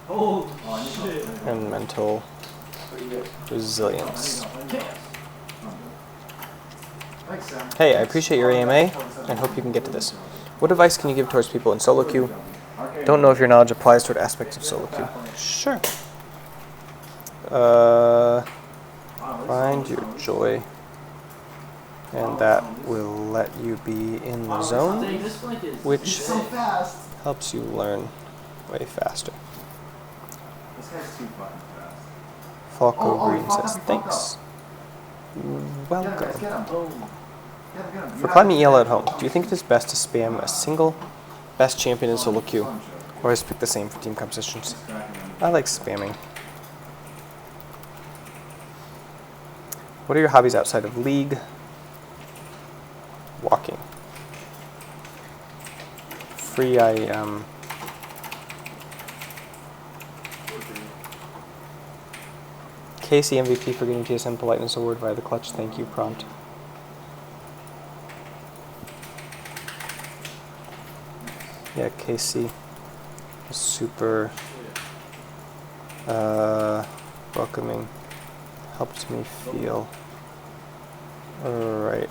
[SPEAKER 3] Oh,
[SPEAKER 2] Oh, I need
[SPEAKER 3] shit.
[SPEAKER 2] something.
[SPEAKER 1] and mental resilience.
[SPEAKER 2] Thanks, Sam.
[SPEAKER 1] Hey, I appreciate your AMA and hope you can get to this. What advice can you give towards people in solo queue? Don't know if your knowledge applies toward aspects of solo queue. Sure. Find your joy, and that will let you be in the zone,
[SPEAKER 3] Dang, this flank is
[SPEAKER 1] which
[SPEAKER 2] So fast.
[SPEAKER 1] helps you learn way faster.
[SPEAKER 2] This guy's too fucking fast.
[SPEAKER 1] Falco
[SPEAKER 2] Oh,
[SPEAKER 1] Green
[SPEAKER 2] he fucked
[SPEAKER 1] says,
[SPEAKER 2] up, he fucked
[SPEAKER 1] thanks.
[SPEAKER 2] Get him,
[SPEAKER 1] Welcome.
[SPEAKER 2] guys, get him. Boom. Get him.
[SPEAKER 1] For climbing EL at home, do you think it is best to spam a single best champion in solo queue, or just pick the same for team compositions? I like spamming. What are your hobbies outside of League? Walking. Free, Casey MVP for getting TSM Politeness Award via the Clutch. Thank you, prompt. Yeah, Casey was super welcoming. Helped me feel alright.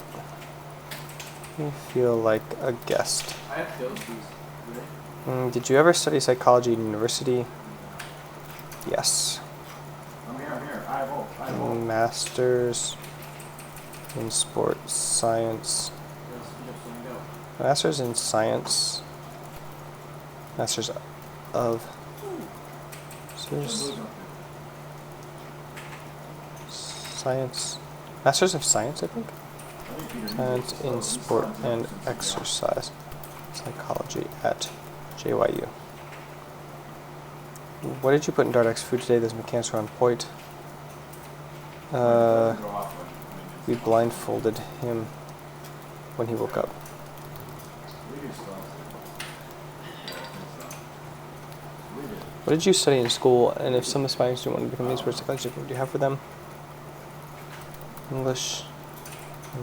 [SPEAKER 1] Me feel like a guest.
[SPEAKER 3] I have ghosties.
[SPEAKER 1] Did you ever study psychology in university? Yes.
[SPEAKER 2] I'm here. I vote.
[SPEAKER 1] Masters in sports science. Masters in science. Masters of. Science. Masters of Science, I think. Science in Sport and Exercise Psychology at JYU. What did you put in Dardex food today? Those mechanics were on point. We blindfolded him when he woke up. What did you study in school? And if some aspiring student wanted to become an sports psychologist, what do you have for them? English,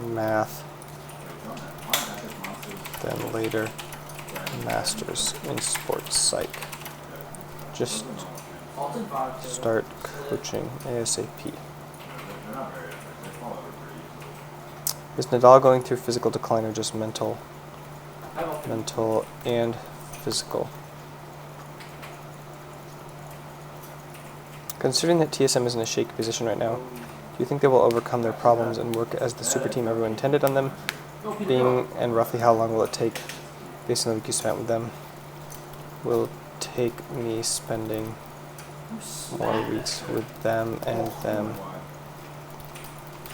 [SPEAKER 1] math, then later masters in sports psych. Just start coaching ASAP. Is Nadal going through physical decline or just mental? Mental and physical. Considering that TSM is in a shaky position right now, do you think they will overcome their problems and work as the super team everyone intended on them being, and roughly how long will it take based on the week you spent with them? Will take me spending more weeks with them and them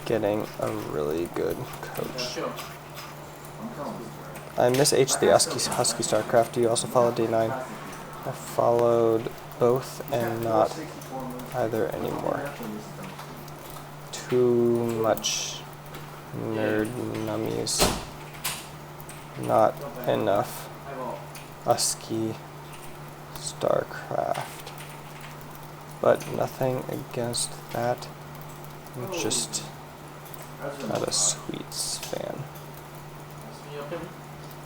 [SPEAKER 1] getting a really good coach. I miss H the Husky StarCraft. Do you also follow Day9? I followed both and not either anymore. Too much nerd nummies. Not enough Husky StarCraft. But nothing against that. I'm just not a Sweets fan.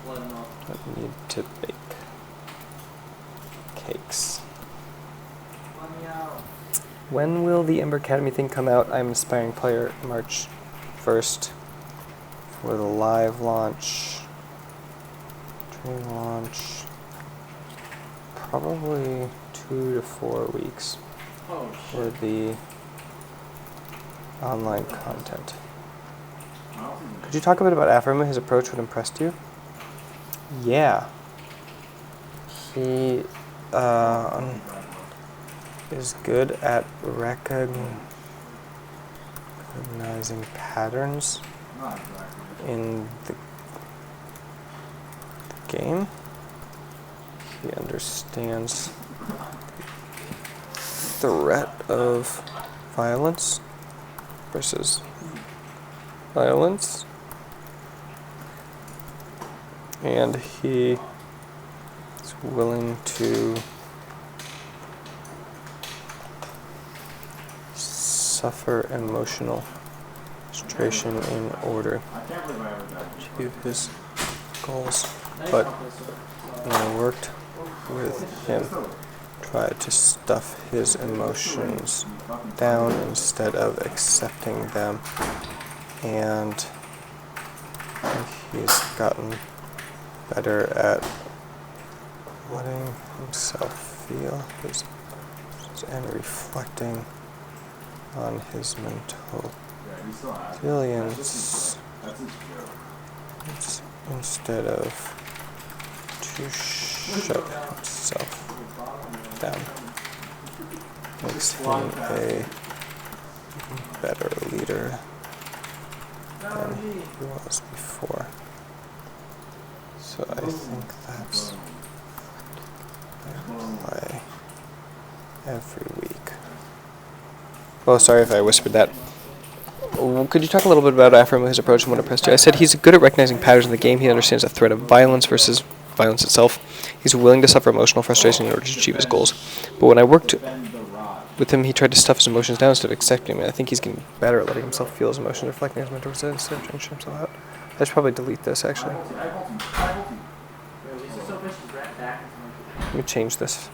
[SPEAKER 1] I need to bake cakes. When will the Ember Academy thing come out? I'm aspiring player March 1st for the live launch. Training launch. Probably 2 to 4 weeks
[SPEAKER 3] Oh
[SPEAKER 1] for the online content. Could you talk a bit about Aframa, his approach, what impressed you? Yeah. He is good at recognizing patterns in the game. He understands threat of violence versus violence, and he is willing to suffer emotional frustration in order to achieve his goals. But when I worked with him, tried to stuff his emotions down instead of accepting them, and he's gotten better at letting himself feel his and reflecting on his mental resilience instead of to shut himself down. Makes him a better leader than he was before. So I think that's I play every week. Oh, sorry if I whispered that. Could you talk a little bit about Aframa, his approach, and what impressed you? I said he's good at recognizing patterns in the game. He understands the threat of violence versus violence itself. He's willing to suffer emotional frustration in order to achieve his goals. But when I worked with him, he tried to stuff his emotions down instead of accepting them. And I think he's getting better at letting himself feel his emotions, reflecting his mental resilience instead of changing himself out. I should probably delete this, actually. Let me change this.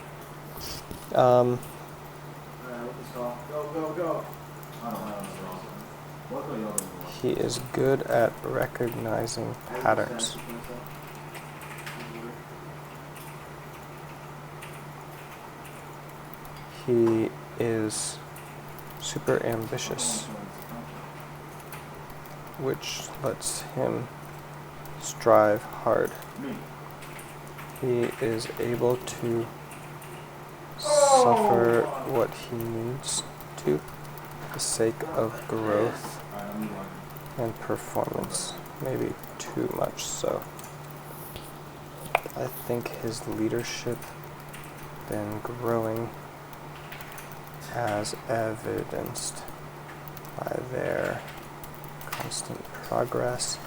[SPEAKER 1] He is good at recognizing patterns. He is super ambitious, which lets him strive hard. He is able to suffer what he needs to for the sake of growth and performance, maybe too much so. I think his leadership been growing as evidenced by their constant progress.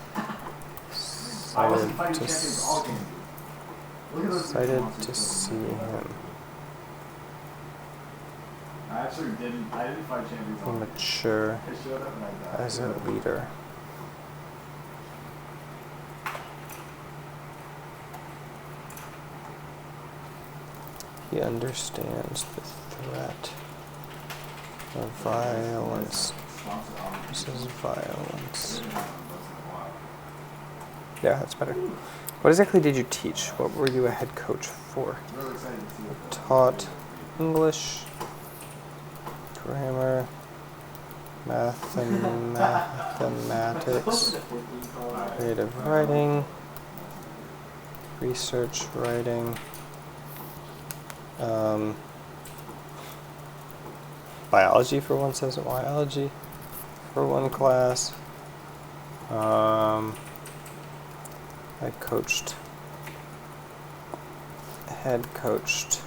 [SPEAKER 1] Excited to see him mature as a leader. He understands the threat of violence versus violence. Yeah, that's better. What exactly did you teach? What were you a head coach for? I taught English, grammar, mathematics, creative writing, research writing, biology for one session, biology for one class. I head coached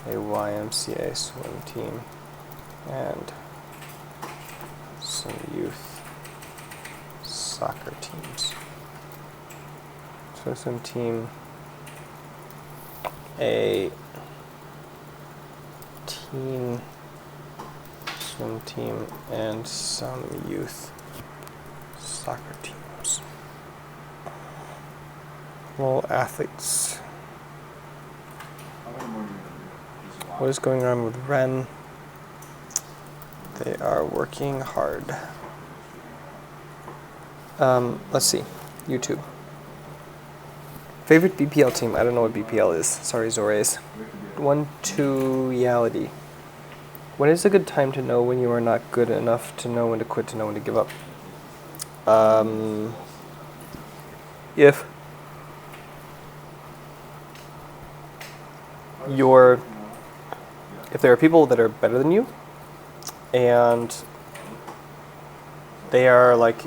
[SPEAKER 1] a YMCA swim team and some youth soccer teams. So swim team, a teen swim team, and some youth soccer teams. Well, athletes. What is going on with Ren? They are working hard. Let's see. YouTube. Favorite BPL team? I don't know what BPL is. Sorry, Zores. 1-2-reality. When is a good time to know when you are not good enough, to know when to quit, to know when to give up? If there are people that are better than you, and they are like,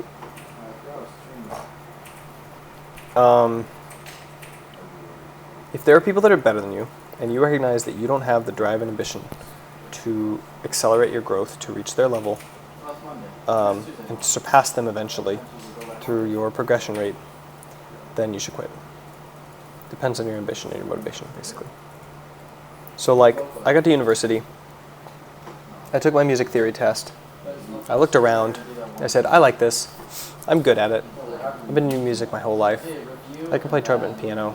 [SPEAKER 1] if there are people that are better than you, and you recognize that you don't have the drive and ambition to accelerate your growth to reach their level, and surpass them eventually through your progression rate, then you should quit. Depends on your ambition and your motivation, basically. So like, I got to university, I took my music theory test, I looked around, I said, I like this, I'm good at it, I've been doing music my whole life, I can play trumpet and piano,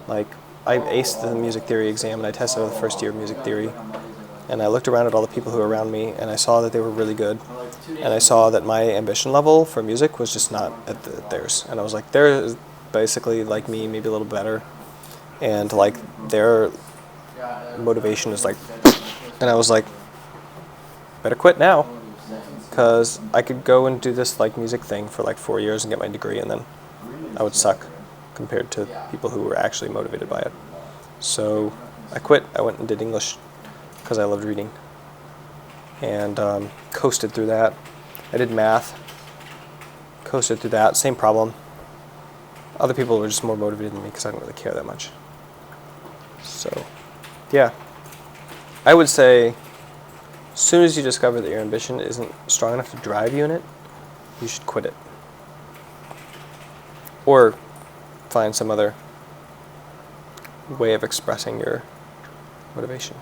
[SPEAKER 1] like, I aced the music theory exam and I tested out the first year of music theory, and I looked around at all the people who were around me and I saw that they were really good, and I saw that my ambition level for music was just not at theirs, and I was like, they're basically like me, maybe a little better, and like, their motivation is like, and I was like, better quit now, because I could go and do this like music thing for like 4 years and get my degree, and then I would suck compared to people who were actually motivated by it. So I quit. I went and did English because I loved reading, and coasted through that. I did math, coasted through that, same problem. Other people were just more motivated than me because I didn't really care that much. So yeah, I would say as soon as you discover that your ambition isn't strong enough to drive you in it, you should quit it. Or find some other way of expressing your motivation.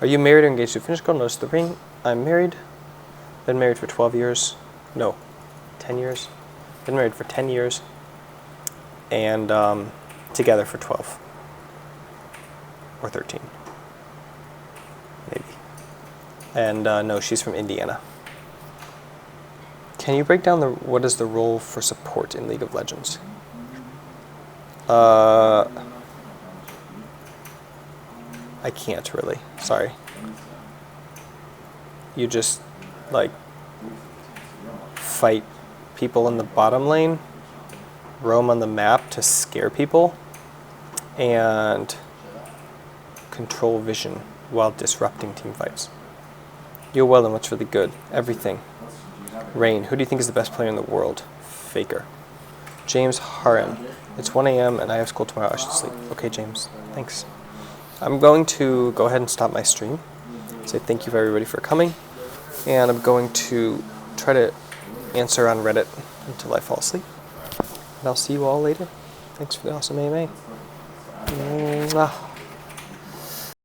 [SPEAKER 1] Are you married or engaged to a Finnish girl? Notice the ring. I'm married. Been married for 12 years. No, 10 years. Been married for 10 years. And together for 12. Or 13. Maybe. And no, she's from Indiana. Can you break down what is the role for support in League of Legends? I can't really. Sorry. You just like fight people in the bottom lane, roam on the map to scare people, and control vision while disrupting team fights. Yo, Weldon, what's really good? Everything. Rain, who do you think is the best player in the world? Faker. James Haran, it's 1 a.m. and I have school tomorrow, I should sleep. Okay, James, thanks. I'm going to go ahead and stop my stream. Say thank you for everybody for coming. And I'm going to try to answer on Reddit until I fall asleep. And I'll see you all later. Thanks for the awesome AMA. Mwah.